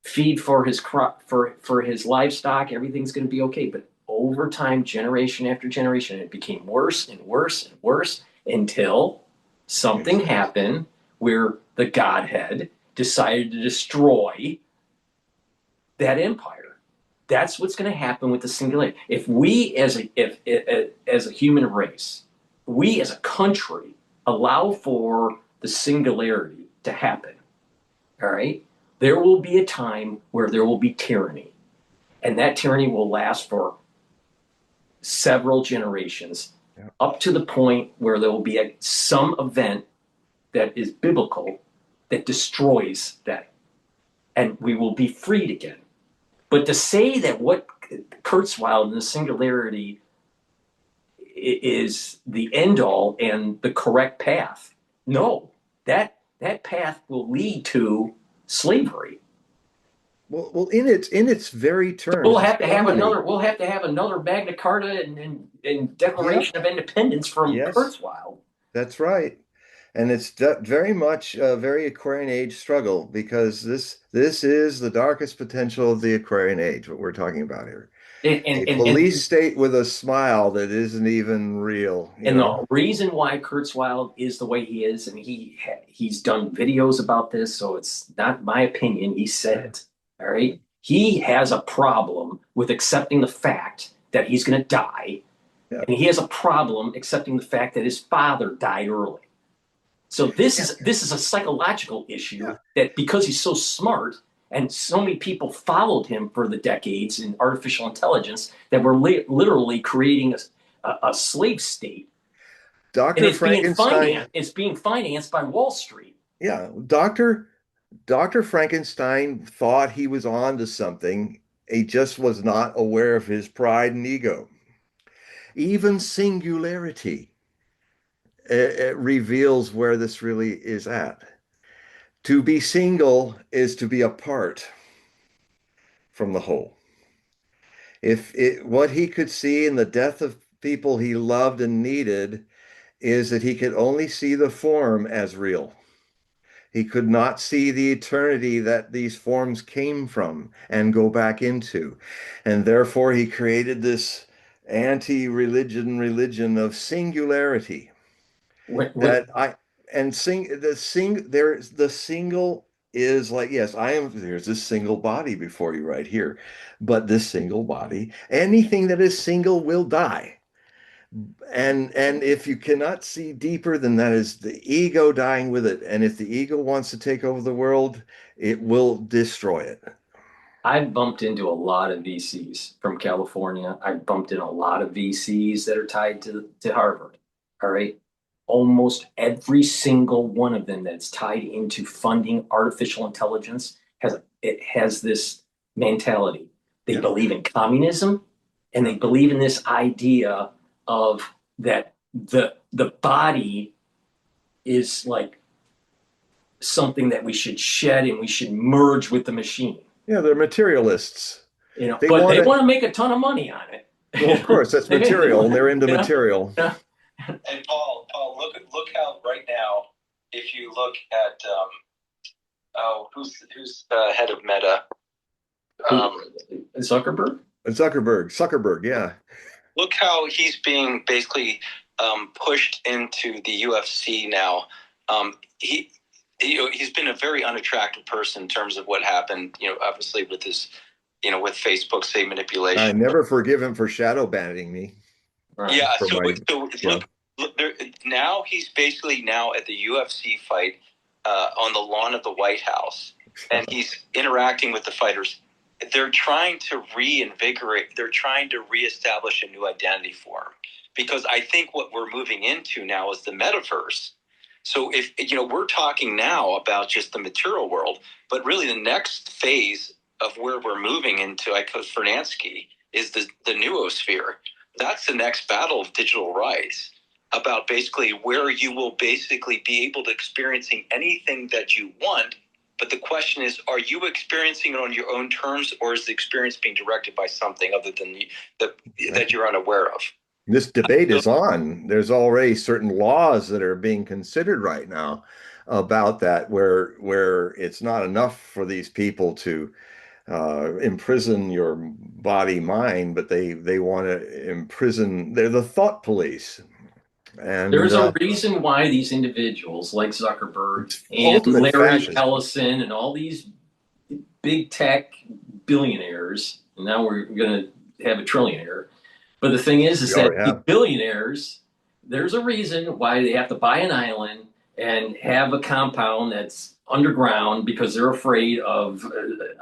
feed for his crop, for his livestock. Everything's going to be okay. But over time, generation after generation, it became worse and worse and worse until something happened where the Godhead decided to destroy that empire. That's what's going to happen with the singularity. If we, as a human race, we as a country allow for the singularity to happen, all right, there will be a time where there will be tyranny, and that tyranny will last for several generations, up to the point where there will be some event that is biblical that destroys that, and we will be freed again. But to say that what Kurzweil and the singularity is the end all and the correct path, no, that path will lead to slavery. Well, in its very terms, We'll have to have another Magna Carta and Declaration of Independence from Kurzweil. That's right. And it's very much a very Aquarian Age struggle, because this is the darkest potential of the Aquarian Age, what we're talking about here. A police state with a smile that isn't even real. And the reason why Kurzweil is the way he is, and he's done videos about this, so it's not my opinion, he said it, all right? He has a problem with accepting the fact that he's going to die, and he has a problem accepting the fact that his father died early. So this is a psychological issue that, because he's so smart and so many people followed him for the decades in artificial intelligence, that we're literally creating a slave state. Dr. Frankenstein. It's being financed by Wall Street. Yeah, Dr. Frankenstein thought he was on to something. He just was not aware of his pride and ego. Even singularity it reveals where this really is at. To be single is to be apart from the whole. What he could see in the death of people he loved and needed is that he could only see the form as real. He could not see the eternity that these forms came from and go back into. And therefore he created this religion of singularity. The single is like, yes, there's this single body before you right here, but this single body, anything that is single will die. And if you cannot see deeper, then that is the ego dying with it. And if the ego wants to take over the world, it will destroy it. I've bumped into a lot of VCs from California. I've bumped into a lot of VCs that are tied to Harvard. All right. Almost every single one of them that's tied into funding artificial intelligence has this mentality. They believe in communism, and they believe in this idea of that the body is like something that we should shed and we should merge with the machine. Yeah, they're materialists. They want to make a ton of money on it. Well, of course, that's material, and they're into material. Yeah. And Paul, look how right now, if you look at who's head of Meta? Zuckerberg, yeah. look how he's being basically pushed into the UFC now. He's been a very unattractive person in terms of what happened, obviously with his, with Facebook, say, manipulation. I never forgive him for shadow banning me. Right. Yeah. So look there, now he's basically now at the UFC fight on the lawn of the White House, and he's interacting with the fighters. They're trying to reinvigorate. They're trying to reestablish a new identity for him, because I think what we're moving into now is the metaverse. So if we're talking now about just the material world, but really the next phase of where we're moving into, I call Fernansky, is the noosphere. That's the next battle of digital rights, about basically where you will basically be able to experiencing anything that you want. But the question is, are you experiencing it on your own terms, or is the experience being directed by something other than that you're unaware of? This debate is on. There's already certain laws that are being considered right now about that, where it's not enough for these people to imprison your body, mind, but they want to imprison. They're the thought police. And there's a reason why these individuals like Zuckerberg and Larry fascism. Ellison and all these big tech billionaires, and now we're going to have a trillionaire. But the thing is that the billionaires, there's a reason why they have to buy an island and have a compound that's underground, because they're afraid of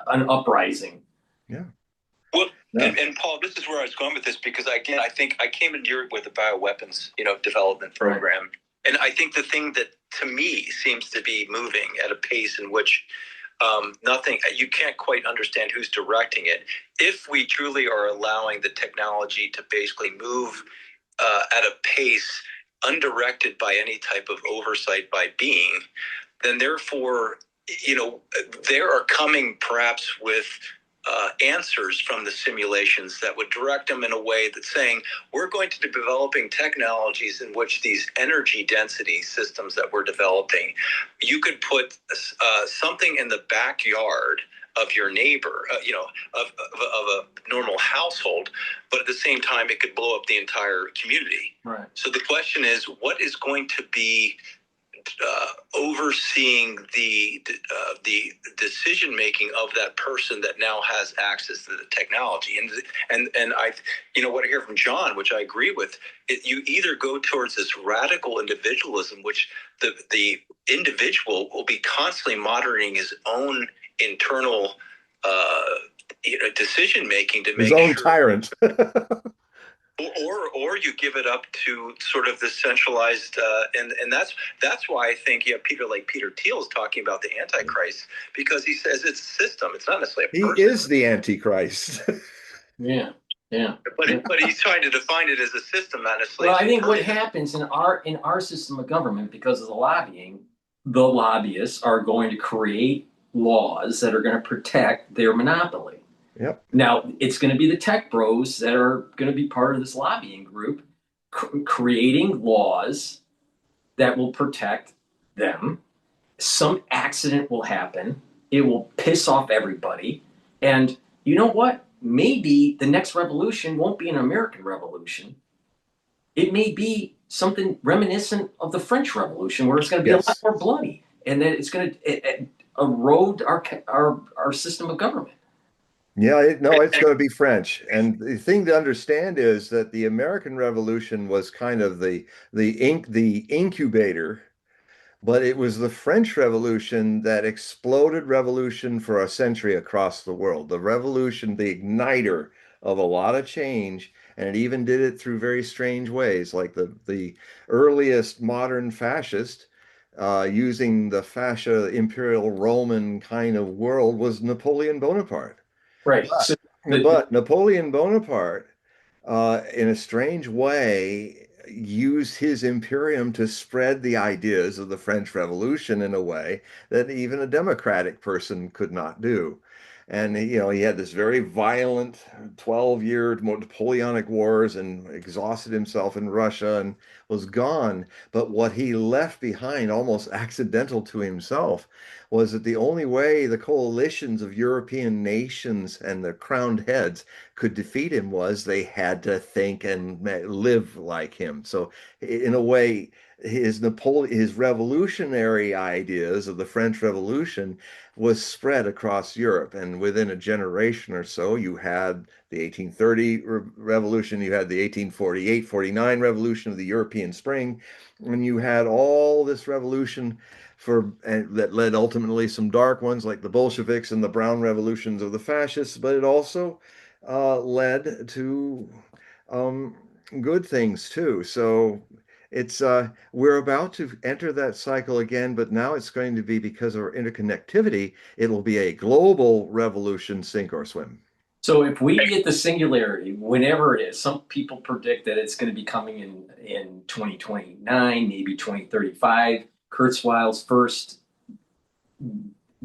an uprising. Yeah. Well, and Paul, this is where I was going with this, because again, I think I came in Europe with a bioweapons, development program, right. And I think the thing that to me seems to be moving at a pace in which you can't quite understand who's directing it. If we truly are allowing the technology to basically move at a pace undirected by any type of oversight by being, then therefore, they are coming perhaps with answers from the simulations that would direct them in a way that's saying, we're going to be developing technologies in which these energy density systems that we're developing, you could put something in the backyard of your neighbor, of a normal household, but at the same time, it could blow up the entire community. Right. So the question is, what is going to be overseeing the decision making of that person that now has access to the technology, and I, what I hear from John, which I agree with, you either go towards this radical individualism, which the individual will be constantly monitoring his own internal decision making to his make own tyrant. Or you give it up to sort of the centralized, and that's why I think Peter Thiel is talking about the Antichrist, because he says it's a system. It's not necessarily a person. He is the Antichrist. Yeah. But he's trying to define it as a system, not necessarily. Well, I think what happens in our system of government, because of the lobbying, the lobbyists are going to create laws that are going to protect their monopoly. Yep. Now, it's going to be the tech bros that are going to be part of this lobbying group, creating laws that will protect them. Some accident will happen. It will piss off everybody. And you know what? Maybe the next revolution won't be an American revolution. It may be something reminiscent of the French Revolution, where it's going to be a lot more bloody, and then it's going to erode our system of government. Yeah, it's going to be French. And the thing to understand is that the American Revolution was kind of the incubator, but it was the French Revolution that exploded revolution for a century across the world. The revolution, the igniter of a lot of change, and it even did it through very strange ways, like the earliest modern fascist using the fascia imperial Roman kind of world was Napoleon Bonaparte. Right. But Napoleon Bonaparte, in a strange way, used his imperium to spread the ideas of the French Revolution in a way that even a democratic person could not do. And he had this very violent 12-year Napoleonic wars and exhausted himself in Russia and was gone. But what he left behind, almost accidental to himself, was that the only way the coalitions of European nations and the crowned heads could defeat him was they had to think and live like him. So in a way, his revolutionary ideas of the French Revolution was spread across Europe, and within a generation or so, you had the 1830 revolution, you had the 1848-49 revolution of the European Spring, and you had all this revolution and that led ultimately some dark ones like the Bolsheviks and the brown revolutions of the fascists, but it also led to good things too. So it's we're about to enter that cycle again, but now it's going to be, because of our interconnectivity, it'll be a global revolution, sink or swim. So if we get the singularity, whenever it is, some people predict that it's going to be coming in 2029, maybe 2035. Kurzweil's first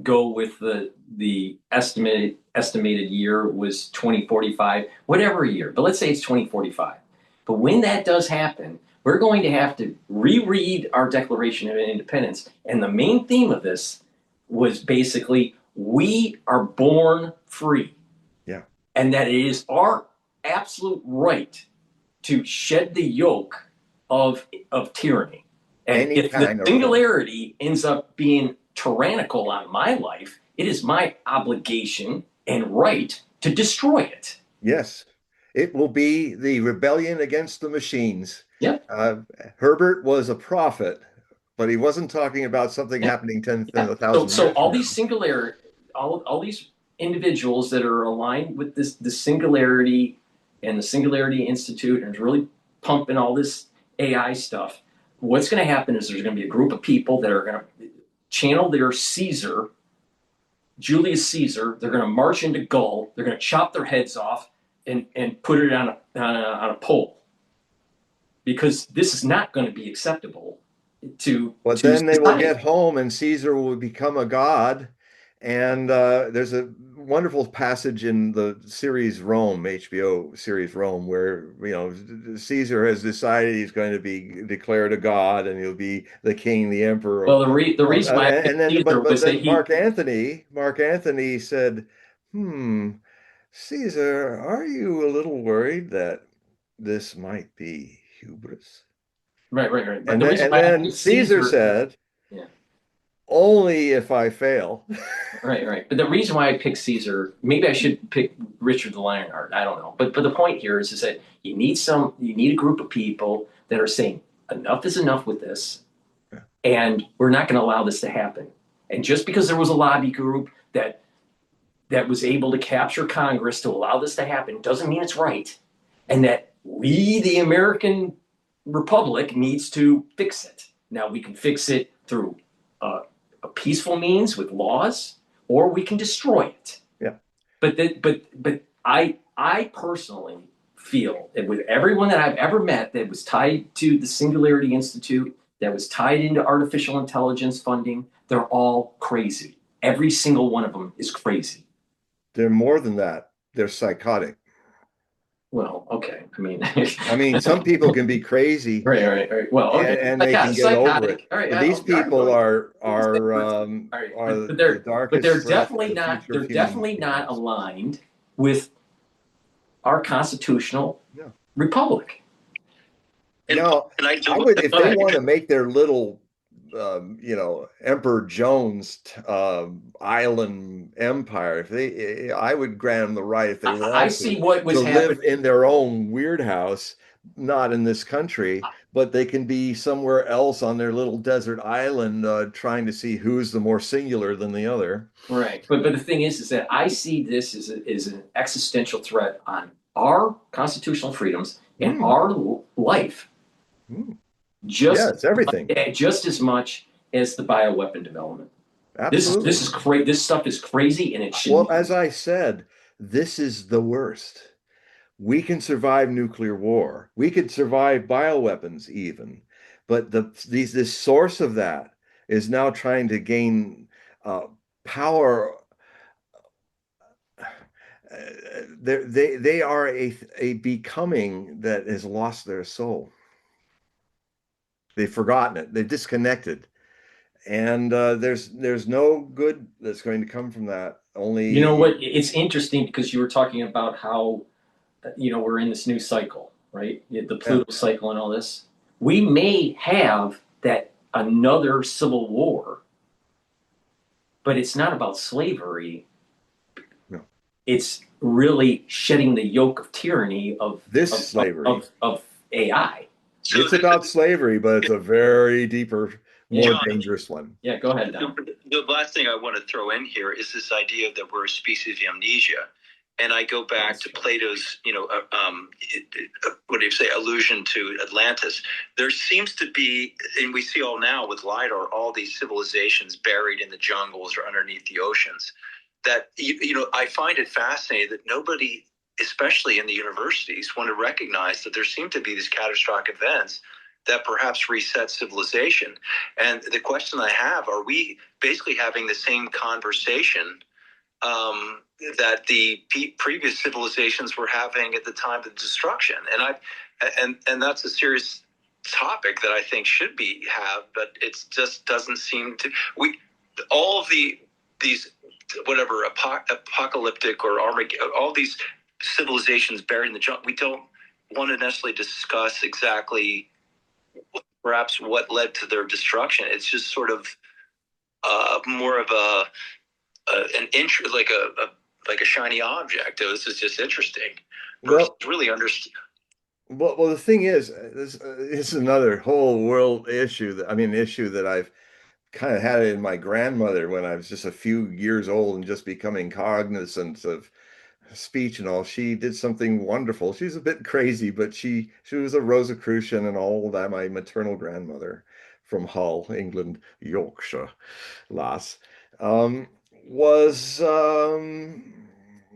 go with the estimated year was 2045, whatever year, but let's say it's 2045. But when that does happen, we're going to have to reread our Declaration of Independence. And the main theme of this was basically, we are born free. Yeah. And that it is our absolute right to shed the yoke of tyranny. And if the singularity ends up being tyrannical on my life, it is my obligation and right to destroy it. Yes. It will be the rebellion against the machines. Yep. Herbert was a prophet, but he wasn't talking about something happening 10,000 years So all from these singularity, all these individuals that are aligned with the singularity and the Singularity Institute and really pumping all this AI stuff, what's going to happen is there's going to be a group of people that are going to channel their Caesar, Julius Caesar. They're going to march into Gaul. They're going to chop their heads off and put it on a pole, because this is not going to be acceptable to. But to then society. they will get home, and Caesar will become a god. And there's a wonderful passage in the series Rome, HBO series Rome, where Caesar has decided he's going to be declared a god, and he'll be the king, the emperor. Well, the reason why Mark Antony said, Caesar, are you a little worried that this might be hubris? Right. But then Caesar said, yeah, only if I fail. Right. But the reason why I picked Caesar, maybe I should pick Richard the Lionheart. I don't know. But the point here is that you need a group of people that are saying enough is enough with this, and we're not going to allow this to happen. And just because there was a lobby group that was able to capture Congress to allow this to happen doesn't mean it's right, and that we, the American Republic, needs to fix it. Now, we can fix it through a peaceful means with laws, or we can destroy it. Yeah. But I personally feel that with everyone that I've ever met that was tied to the Singularity Institute, that was tied into artificial intelligence funding, they're all crazy. Every single one of them is crazy. They're more than that. They're psychotic. Well, okay. I mean, some people can be crazy, right. Well, okay, and they can get over it. All right, but these people are the darkest. But they're definitely not. They're definitely not aligned with our constitutional republic. I would, if they want to make their little, Emperor Jones island empire, I would grant them the right, if they want I see what was to live in their own weird house, not in this country, but they can be somewhere else on their little desert island, trying to see who's the more singular than the other. Right, but the thing is that I see this as an existential threat on our constitutional freedoms and our life. It's everything. Just as much as the bioweapon development. Absolutely. This is crazy. This stuff is crazy, and it should. Well, as I said, this is the worst. We can survive nuclear war. We could survive bioweapons even, but this source of that is now trying to gain power. They are a becoming that has lost their soul. They've forgotten it. They've disconnected, and there's no good that's going to come from that. Only, you know what? It's interesting because you were talking about how we're in this new cycle, right? The Pluto cycle and all this. We may have that another civil war, but it's not about slavery. No. It's really shedding the yoke of tyranny of slavery of AI. So it's about slavery, but it's a very deeper, more dangerous one. Yeah, go ahead, Don. The last thing I want to throw in here is this idea that we're a species of amnesia. And I go back to Plato's, what do you say, allusion to Atlantis. There seems to be, and we see all now with LIDAR, all these civilizations buried in the jungles or underneath the oceans. That, I find it fascinating that nobody, especially in the universities, want to recognize that there seem to be these catastrophic events that perhaps reset civilization. And the question I have, are we basically having the same conversation that the previous civilizations were having at the time of destruction? And that's a serious topic that I think should be have, but it just doesn't seem to. All of these whatever apocalyptic or Armageddon, all these civilizations buried in the jungle, we don't want to necessarily discuss exactly perhaps what led to their destruction. It's just sort of more of an interest, like a shiny object. This is just interesting. Well, really understand. Well, the thing is, this is another whole world issue that I've kind of had it in my grandmother when I was just a few years old and just becoming cognizant of speech and all. She did something wonderful. She's a bit crazy, but she was a Rosicrucian and all that. My maternal grandmother from Hull, England, Yorkshire, lass, was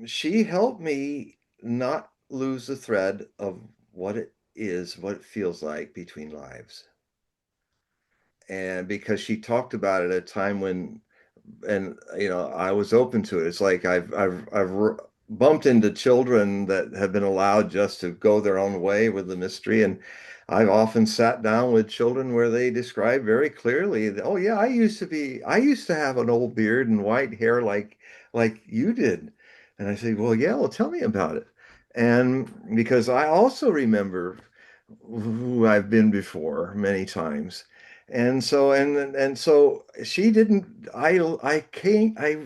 she helped me not lose the thread of what it feels like between lives. And because she talked about it at a time when, and I was open to it. It's like I've bumped into children that have been allowed just to go their own way with the mystery, and I've often sat down with children where they describe very clearly that, oh yeah, I used to have an old beard and white hair like you did. And I say, well, tell me about it. And because I also remember who I've been before many times. And so she didn't, I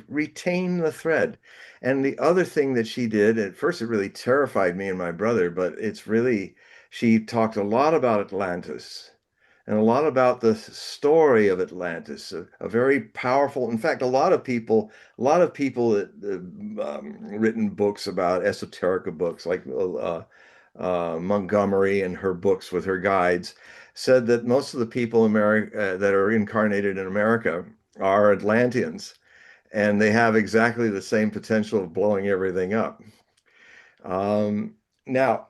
retained the thread. And the other thing that she did, at first it really terrified me and my brother, but she talked a lot about Atlantis and a lot about the story of Atlantis, a very powerful, in fact, a lot of people that written books about esoterica books like Montgomery and her books with her guides said that most of the people that are incarnated in America are Atlanteans, and they have exactly the same potential of blowing everything up. Now,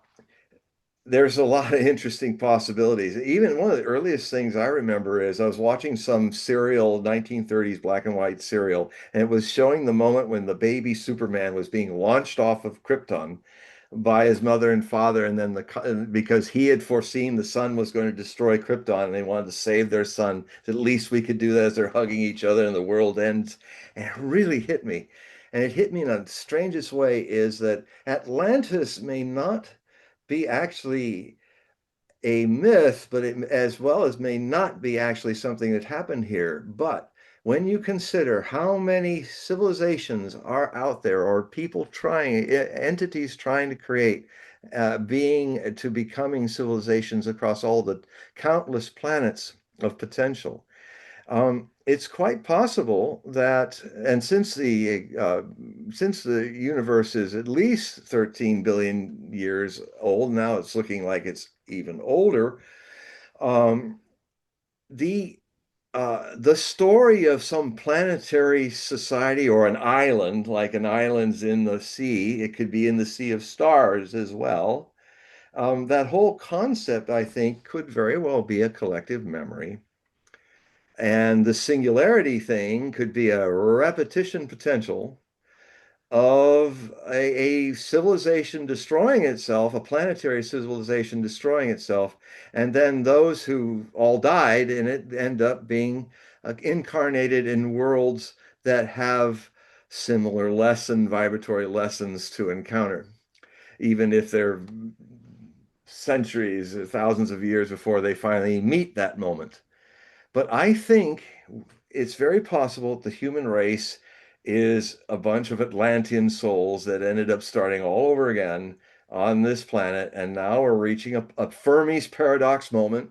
there's a lot of interesting possibilities. Even one of the earliest things I remember is I was watching some serial, 1930s black and white serial, and it was showing the moment when the baby Superman was being launched off of Krypton by his mother and father, and then because he had foreseen the sun was going to destroy Krypton, and they wanted to save their son. At least we could do that as they're hugging each other, and the world ends. And it really hit me, and it hit me in the strangest way. Is that Atlantis may not be actually a myth, but it as well as may not be actually something that happened here. But when you consider how many civilizations are out there, or people entities trying to create, becoming civilizations across all the countless planets of potential, it's quite possible that, and since the universe is at least 13 billion years old, now it's looking like it's even older. Um, the the story of some planetary society or an island, like an island's in the sea, it could be in the sea of stars as well. That whole concept, I think, could very well be a collective memory. And the singularity thing could be a repetition potential of a civilization destroying itself, a planetary civilization destroying itself, and then those who all died in it end up being incarnated in worlds that have similar vibratory lessons to encounter. even if they're centuries, thousands of years before they finally meet that moment. But I think it's very possible the human race is a bunch of Atlantean souls that ended up starting all over again on this planet, and now we're reaching a Fermi's paradox moment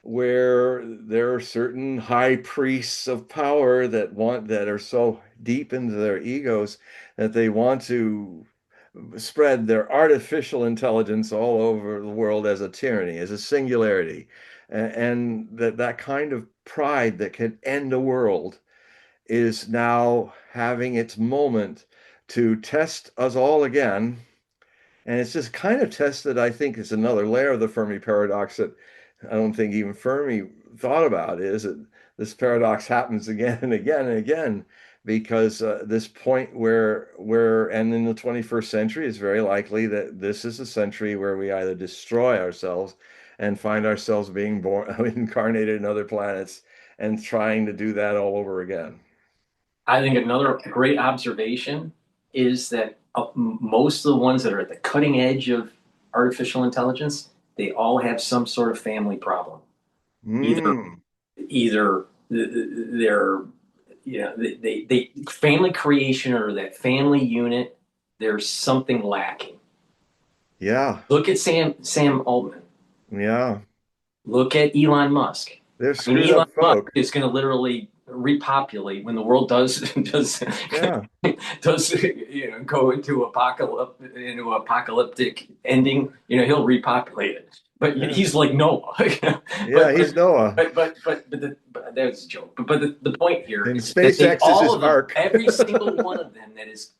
where there are certain high priests of power that are so deep into their egos that they want to spread their artificial intelligence all over the world as a tyranny, as a singularity, and that kind of pride that can end a world is now having its moment to test us all again. And it's just kind of tested, I think, is another layer of the Fermi paradox that I don't think even Fermi thought about, is that this paradox happens again and again and again because this point and in the 21st century, it's very likely that this is a century where we either destroy ourselves and find ourselves being born, incarnated in other planets and trying to do that all over again. I think another great observation is that most of the ones that are at the cutting edge of artificial intelligence, they all have some sort of family problem. Either they're they family creation or that family unit, there's something lacking. Yeah. Look at Sam Altman. Yeah. Look at Elon Musk. They're screwed up folk. Musk is going to literally repopulate when the world does Yeah. go into apocalyptic ending. He'll repopulate it. But he's like Noah. He's Noah. But that's a joke. But the point here and is SpaceX that is his arc. every single one of them that is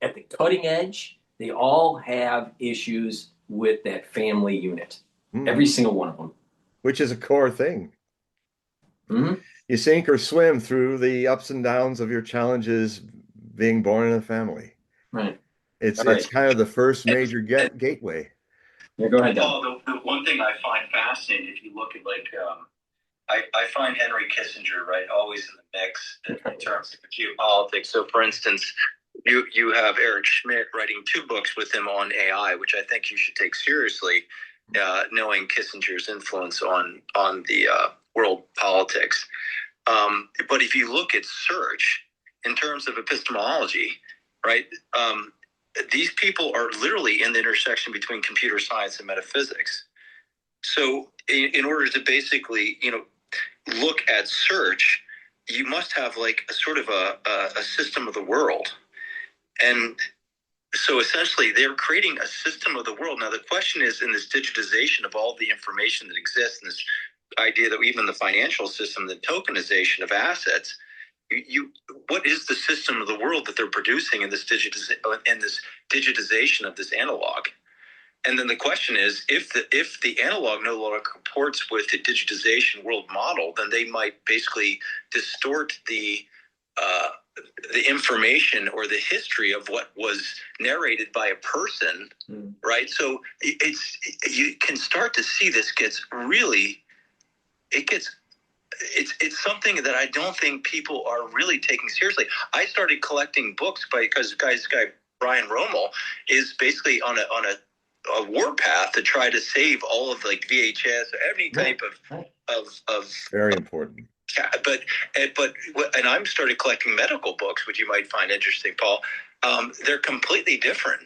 at the cutting edge, they all have issues with that family unit. Every single one of them. Which is a core thing. You sink or swim through the ups and downs of your challenges being born in a family. Right. It's kind of the first major gateway. Yeah, go ahead, Paul. The one thing I find fascinating, if you look at I find Henry Kissinger, right, always in the mix in terms of geopolitics. So, for instance, you have Eric Schmidt writing 2 books with him on AI, which I think you should take seriously, knowing Kissinger's influence on the world politics. But if you look at search in terms of epistemology, right, these people are literally in the intersection between computer science and metaphysics. So in order to basically, look at search, you must have like a sort of a system of the world. And so essentially they're creating a system of the world. Now the question is, in this digitization of all the information that exists, and this idea that even the financial system, the tokenization of assets, what is the system of the world that they're producing in this digitization of this analog? And then the question is, if the analog no longer comports with the digitization world model, then they might basically distort the information or the history of what was narrated by a person, right? So you can start to see this it's something that I don't think people are really taking seriously. I started collecting books because this guy Brian Rommel is basically on a war path to try to save all of like VHS, any type of very important. But I'm started collecting medical books, which you might find interesting, Paul. They're completely different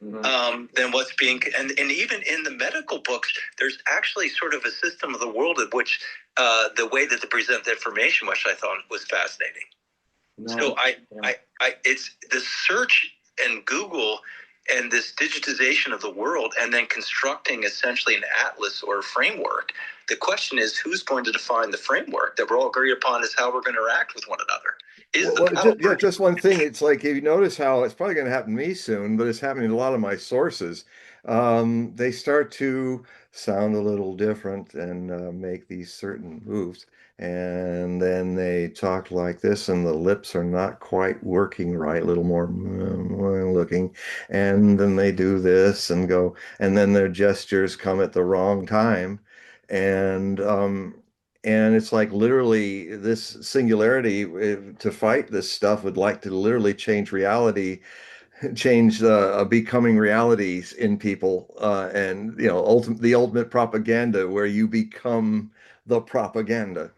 than what's being, and even in the medical books, there's actually sort of a system of the world in which the way that they present the information, which I thought was fascinating. So it's the search and Google and this digitization of the world, and then constructing essentially an atlas or a framework. The question is, who's going to define the framework that we're all agreed upon is how we're going to interact with one another? Just one thing. It's like, if you notice how it's probably going to happen to me soon, but it's happening to a lot of my sources. They start to sound a little different and make these certain moves. And then they talk like this, and the lips are not quite working right, a little more looking. And then they do this and go, and then their gestures come at the wrong time. And it's like literally this singularity to fight this stuff would like to literally change reality change becoming realities in people, and the ultimate propaganda where you become the propaganda.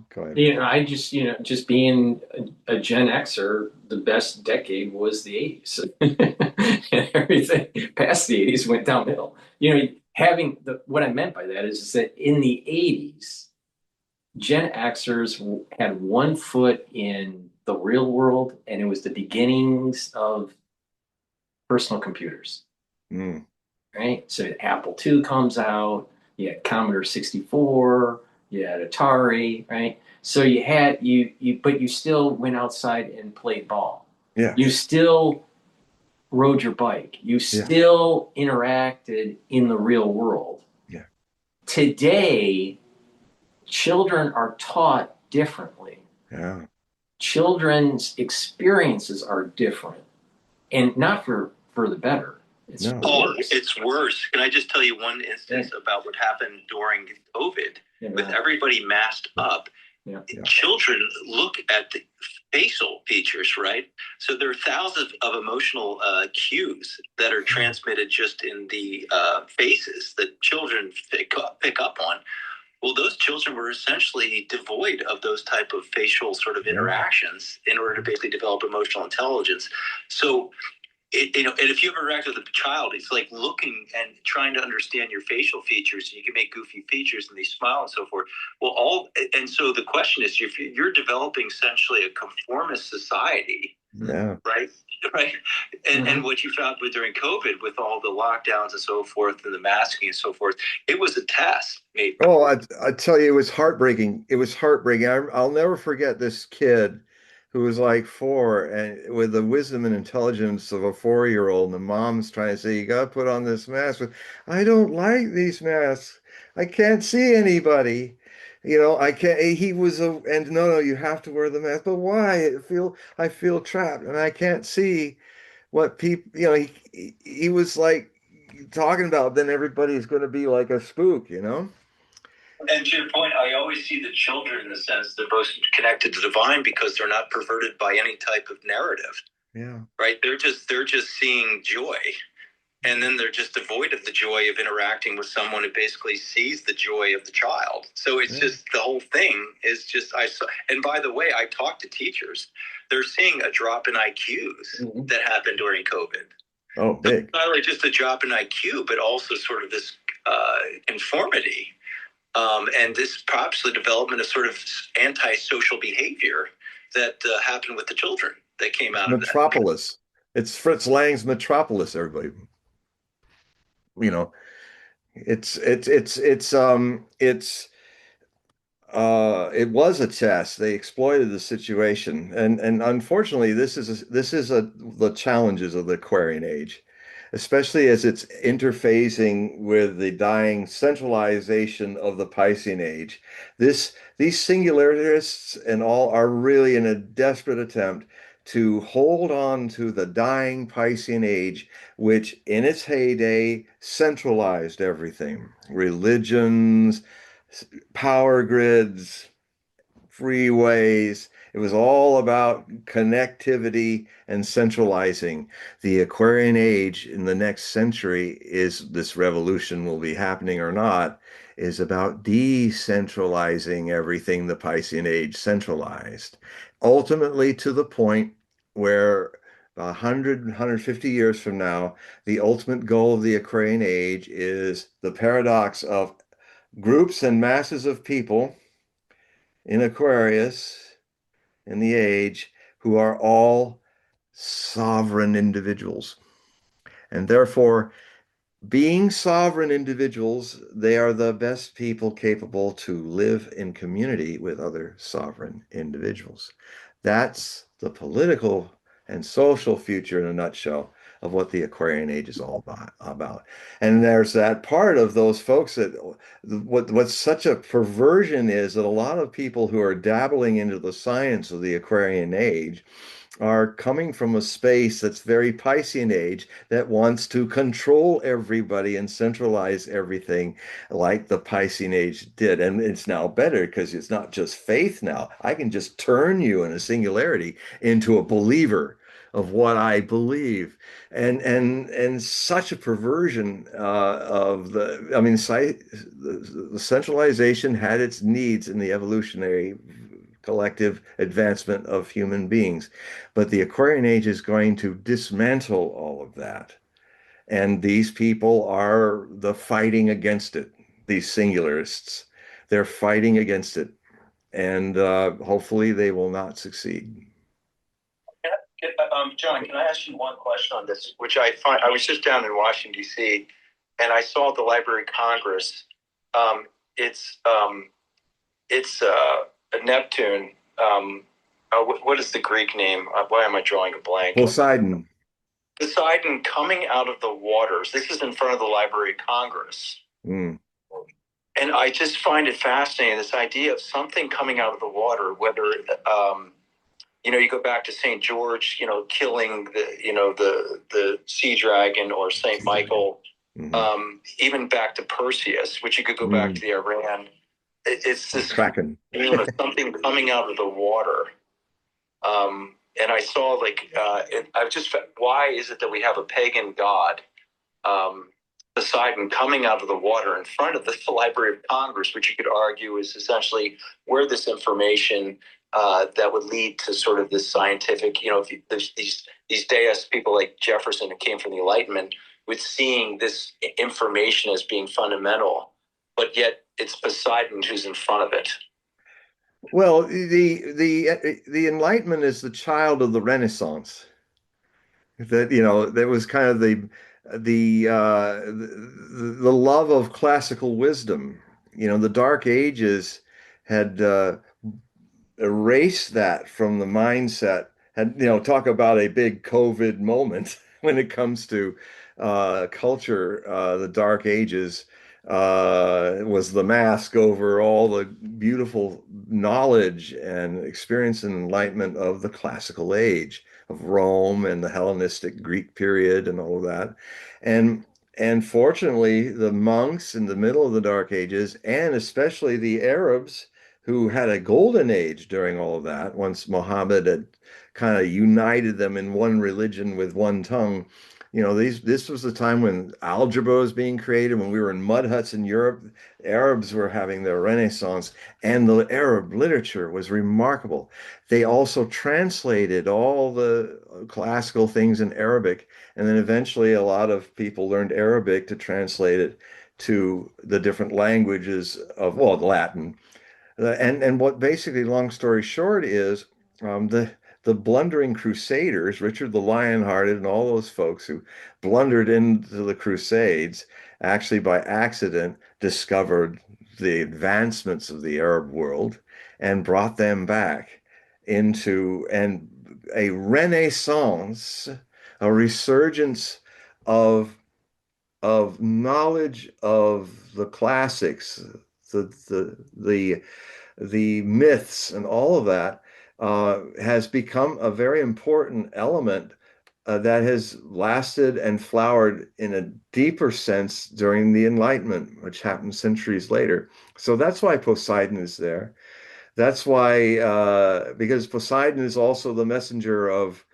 Go ahead. I just, just being a Gen Xer, the best decade was the 80s. And everything past the 80s went downhill. What I meant by that is that in the 80s, Gen Xers had one foot in the real world, and it was the beginnings of personal computers, Mm. right? So Apple II comes out, you had Commodore 64, you had Atari, right? So but you still went outside and played ball. Yeah. You still rode your bike. You Yeah. still interacted in the real world. Yeah. Today, children are taught differently. Yeah. Children's experiences are different, and not for the better. It's No. worse. It's worse. Can I just tell you one instance about what happened during COVID with everybody masked up? Yeah. Children look at the facial features, right? So there are thousands of emotional cues that are transmitted just in the faces that children pick up on. Well, those children were essentially devoid of those type of facial sort of interactions in order to basically develop emotional intelligence. So, and if you ever interact with a child, it's like looking and trying to understand your facial features. You can make goofy features and they smile and so forth. Well, so the question is, if you're developing essentially a conformist society, right? And what you found during COVID with all the lockdowns and so forth and the masking and so forth, it was a test. Oh, I tell you, it was heartbreaking. It was heartbreaking. I'll never forget this kid who was like 4 and with the wisdom and intelligence of a 4-year-old, and the mom's trying to say, you got to put on this mask. I don't like these masks. I can't see anybody. I can't. He was and no, you have to wear the mask. But why? I feel trapped, and I can't see what people. He was like talking about. Then everybody's going to be like a spook. And to your point, I always see the children in the sense they're most connected to the divine because they're not perverted by any type of narrative. Yeah. Right. They're just seeing joy. And then they're just devoid of the joy of interacting with someone who basically sees the joy of the child. So it's just the whole thing is just and by the way, I talk to teachers. They're seeing a drop in IQs that happened during COVID. Oh, big. So not only just a drop in IQ, but also sort of this conformity. And this perhaps the development of sort of antisocial behavior that happened with the children that came out of that. Metropolis. It's Fritz Lang's Metropolis, everybody. It was a test. They exploited the situation, and unfortunately, this is the challenges of the Aquarian Age, especially as it's interfacing with the dying centralization of the Piscean Age. These singularists and all are really in a desperate attempt to hold on to the dying Piscean Age, which in its heyday centralized everything, religions, power grids, freeways. It was all about connectivity and centralizing. The Aquarian Age in the next century is this revolution will be happening or not, is about decentralizing everything the Piscean Age centralized. Ultimately to the point where 100, 150 years from now, the ultimate goal of the Aquarian Age is the paradox of groups and masses of people in Aquarius in the age who are all sovereign individuals. And therefore, being sovereign individuals, they are the best people capable to live in community with other sovereign individuals. That's the political and social future in a nutshell of what the Aquarian Age is all about. And there's that part of those folks that what's such a perversion is that a lot of people who are dabbling into the science of the Aquarian Age are coming from a space that's very Piscean Age that wants to control everybody and centralize everything like the Piscean Age did. And it's now better because it's not just faith now. I can just turn you in a singularity into a believer of what I believe, and such a perversion of the. I mean, the centralization had its needs in the evolutionary collective advancement of human beings, but the Aquarian Age is going to dismantle all of that, and these people are the fighting against it. These singularists, they're fighting against it, and hopefully they will not succeed. John, can I ask you one question on this? Which I was just down in Washington D.C. and I saw at the Library of Congress. Um, it's a Neptune. What is the Greek name? Why am I drawing a blank? Poseidon. Poseidon coming out of the waters. This is in front of the Library of Congress. Mm. And I just find it fascinating, this idea of something coming out of the water, whether you go back to St. George, killing the sea dragon, or St. Michael, even back to Perseus, which you could go back to the Iran. It's this Kraken. Something coming out of the water. And I saw why is it that we have a pagan god, Poseidon, coming out of the water in front of the Library of Congress, which you could argue is essentially where this information that would lead to sort of this scientific, there's these deist people like Jefferson who came from the Enlightenment, with seeing this information as being fundamental, but yet it's Poseidon who's in front of it. Well, the Enlightenment is the child of the Renaissance. That was kind of the love of classical wisdom. The Dark Ages had erased that from the mindset. And talk about a big COVID moment when it comes to culture. The Dark Ages was the mask over all the beautiful knowledge and experience and enlightenment of the classical age of Rome and the Hellenistic Greek period and all of that. And fortunately, the monks in the middle of the Dark Ages, and especially the Arabs, who had a golden age during all of that, once Muhammad had kind of united them in one religion with one tongue. This was the time when algebra was being created, when we were in mud huts in Europe. Arabs were having their Renaissance, and the Arab literature was remarkable. They also translated all the classical things in Arabic, and then eventually a lot of people learned Arabic to translate it to the different languages of, well, Latin. And what basically, long story short, is the blundering crusaders, Richard the Lionhearted, and all those folks who blundered into the Crusades, actually by accident discovered the advancements of the Arab world and brought them back into a renaissance, a resurgence of knowledge of the classics, the myths, and all of that has become a very important element that has lasted and flowered in a deeper sense during the Enlightenment, which happened centuries later. So that's why Poseidon is there. That's why, because Poseidon is also the messenger of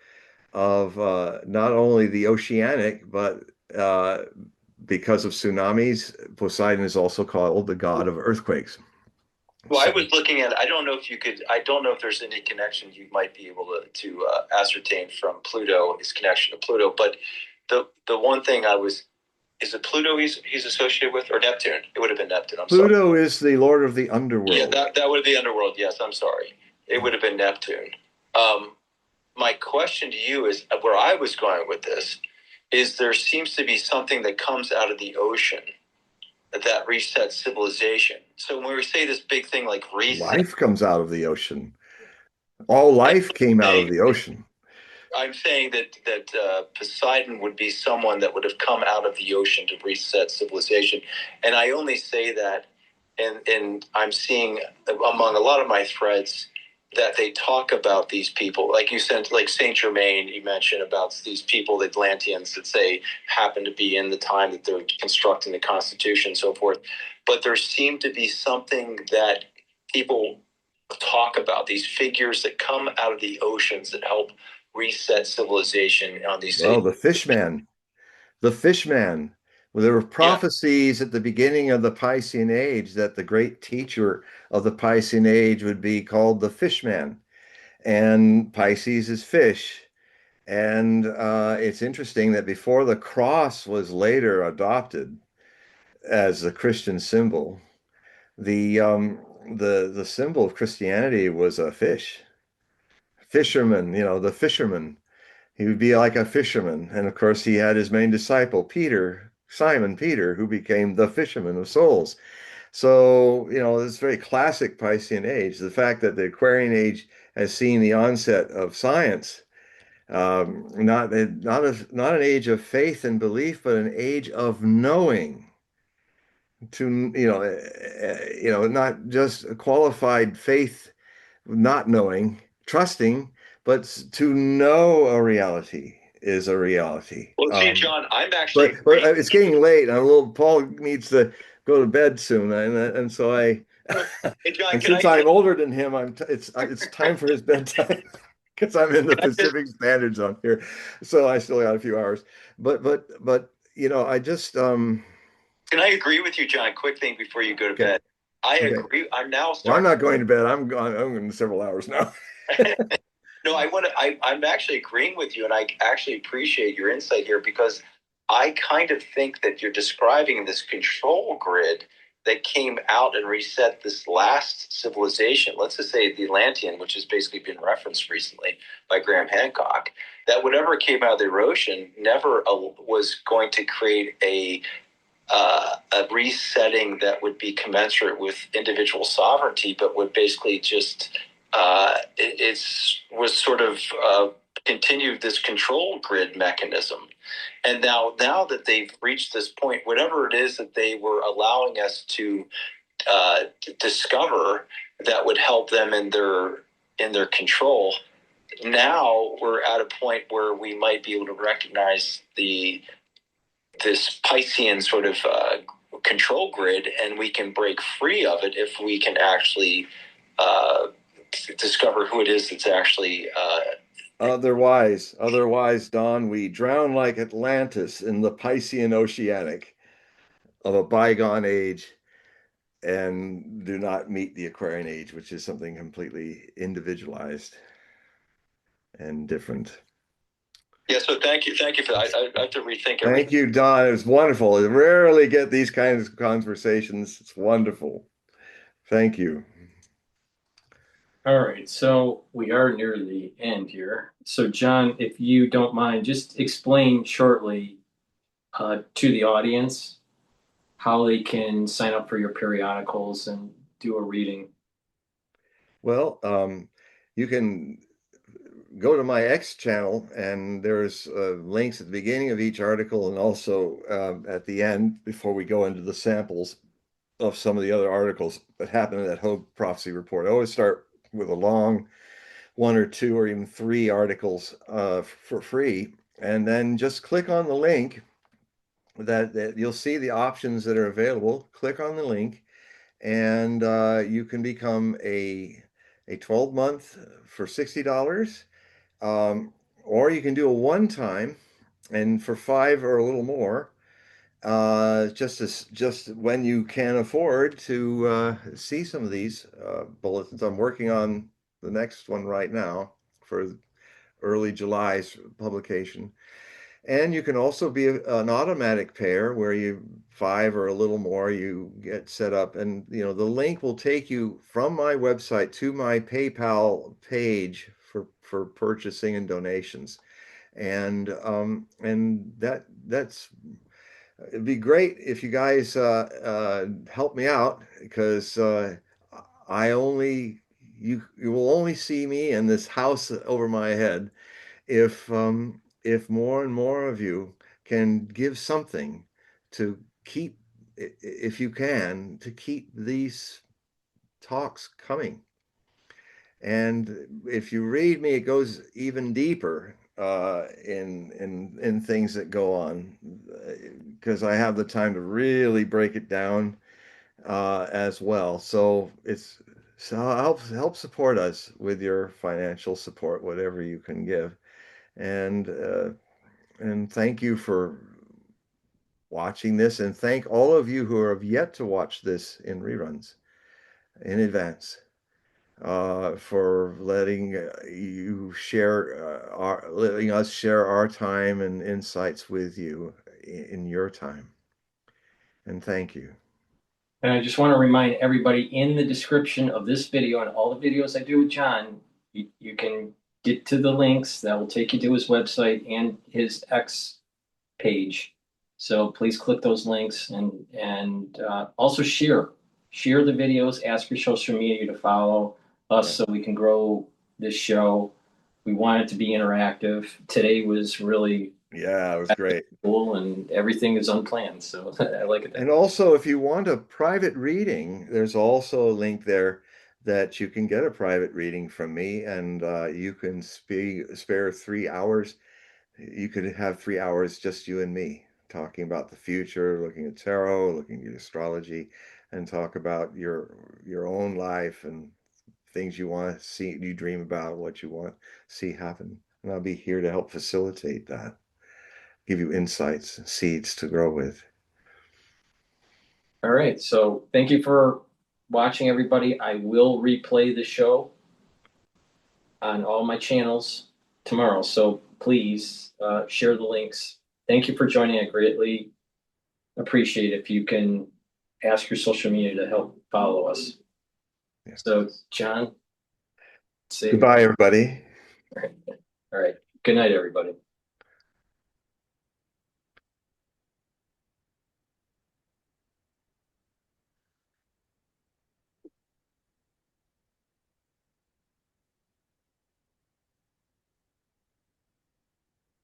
not only the oceanic, but because of tsunamis, Poseidon is also called the god of earthquakes. Well, I was looking at, I don't know if there's any connection you might be able to ascertain from Pluto, his connection to Pluto. But the one thing is it Pluto he's associated with, or Neptune? It would have been Neptune. Pluto is the lord of the underworld. Yeah, that would be underworld. Yes, I'm sorry. It would have been Neptune. My question to you is, where I was going with this, is there seems to be something that comes out of the ocean that resets civilization. So when we say this big thing like reset, life comes out of the ocean. All life came out of the ocean. I'm saying that Poseidon would be someone that would have come out of the ocean to reset civilization. And I only say that, and I'm seeing among a lot of my threads that they talk about these people, like you said, like Saint Germain, you mentioned about these people, the Atlanteans, that say happen to be in the time that they're constructing the Constitution and so forth. But there seemed to be something that people talk about, these figures that come out of the oceans that help reset civilization on these Well, cities. the Fishman. The Fishman. Well, there were prophecies at the beginning of the Piscean Age that the great teacher of the Piscean Age would be called the Fishman. And Pisces is fish. And it's interesting that before the cross was later adopted as a Christian symbol, the symbol of Christianity was a fish. Fisherman, the fisherman. He would be like a fisherman. And of course, he had his main disciple, Peter, Simon Peter, who became the fisherman of souls. So, this very classic Piscean age, the fact that the Aquarian age has seen the onset of science, not an age of faith and belief, but an age of knowing. To not just a qualified faith, not knowing, trusting, but to know a reality is a reality. Well, see, John, I'm actually. But it's getting late. Paul needs to go to bed soon, and so I. Hey, John, and since I'm older than him, it's time for his bedtime because I'm in the Pacific Standard Zone here, so I still got a few hours. But I just. Can I agree with you, John? Quick thing before you go to bed. I agree. I'm now starting. Well, I'm not going to bed. I'm in several hours now. No, I'm actually agreeing with you, and I actually appreciate your insight here because I kind of think that you're describing this control grid that came out and reset this last civilization. Let's just say the Atlantean, which has basically been referenced recently by Graham Hancock, that whatever came out of the erosion never was going to create a resetting that would be commensurate with individual sovereignty, but would basically just was sort of continued this control grid mechanism. And now that they've reached this point, whatever it is that they were allowing us to discover that would help them in their control, now we're at a point where we might be able to recognize this Piscean sort of control grid, and we can break free of it if we can actually discover who it is that's actually. Otherwise, Don, we drown like Atlantis in the Piscean Oceanic of a bygone age and do not meet the Aquarian age, which is something completely individualized and different. Yeah, so thank you for that. I have to rethink everything. Thank you, Don. It was wonderful. I rarely get these kinds of conversations. It's wonderful. Thank you. All right, so we are near the end here. So, John, if you don't mind, just explain shortly to the audience how they can sign up for your periodicals and do a reading. Well, you can go to my X channel, and there's links at the beginning of each article and also at the end before we go into the samples of some of the other articles that happen in that Hogue Prophecy Report. I always start with a long 1 or 2 or even 3 articles for free, and then just click on the link that you'll see the options that are available. Click on the link, and you can become a 12-month for $60. Or you can do a one-time and for 5 or a little more, just when you can afford to see some of these bulletins. I'm working on the next one right now for early July's publication. And you can also be an automatic pair where you 5 or a little more, you get set up, and the link will take you from my website to my PayPal page for purchasing and donations. And that's it'd be great if you guys help me out, because you will only see me in this house over my head if more and more of you can give something to keep, if you can, to keep these talks coming. And if you read me, it goes even deeper in things that go on, because I have the time to really break it down as well. So help support us with your financial support, whatever you can give. And thank you for watching this, and thank all of you who have yet to watch this in reruns in advance, for letting letting us share our time and insights with you in your time. And thank you. And I just want to remind everybody, in the description of this video and all the videos I do with John, you can get to the links that will take you to his website and his X page. So please click those links, and also share the videos. Ask your social media to follow us so we can grow this show. We want it to be interactive. Today was really Yeah, it was great. cool, and everything is unplanned. So I like it. And also, if you want a private reading, there's also a link there that you can get a private reading from me, and you can spare 3 hours. You could have 3 hours just you and me talking about the future, looking at tarot, looking at astrology, and talk about your own life and things you want to see, you dream about, what you want to see happen. And I'll be here to help facilitate that, give you insights and seeds to grow with. All right. So thank you for watching, everybody. I will replay the show on all my channels tomorrow. So please share the links. Thank you for joining. I greatly appreciate if you can ask your social media to help follow us. Yeah. So, John, say goodbye, everybody. All right. Good night, everybody.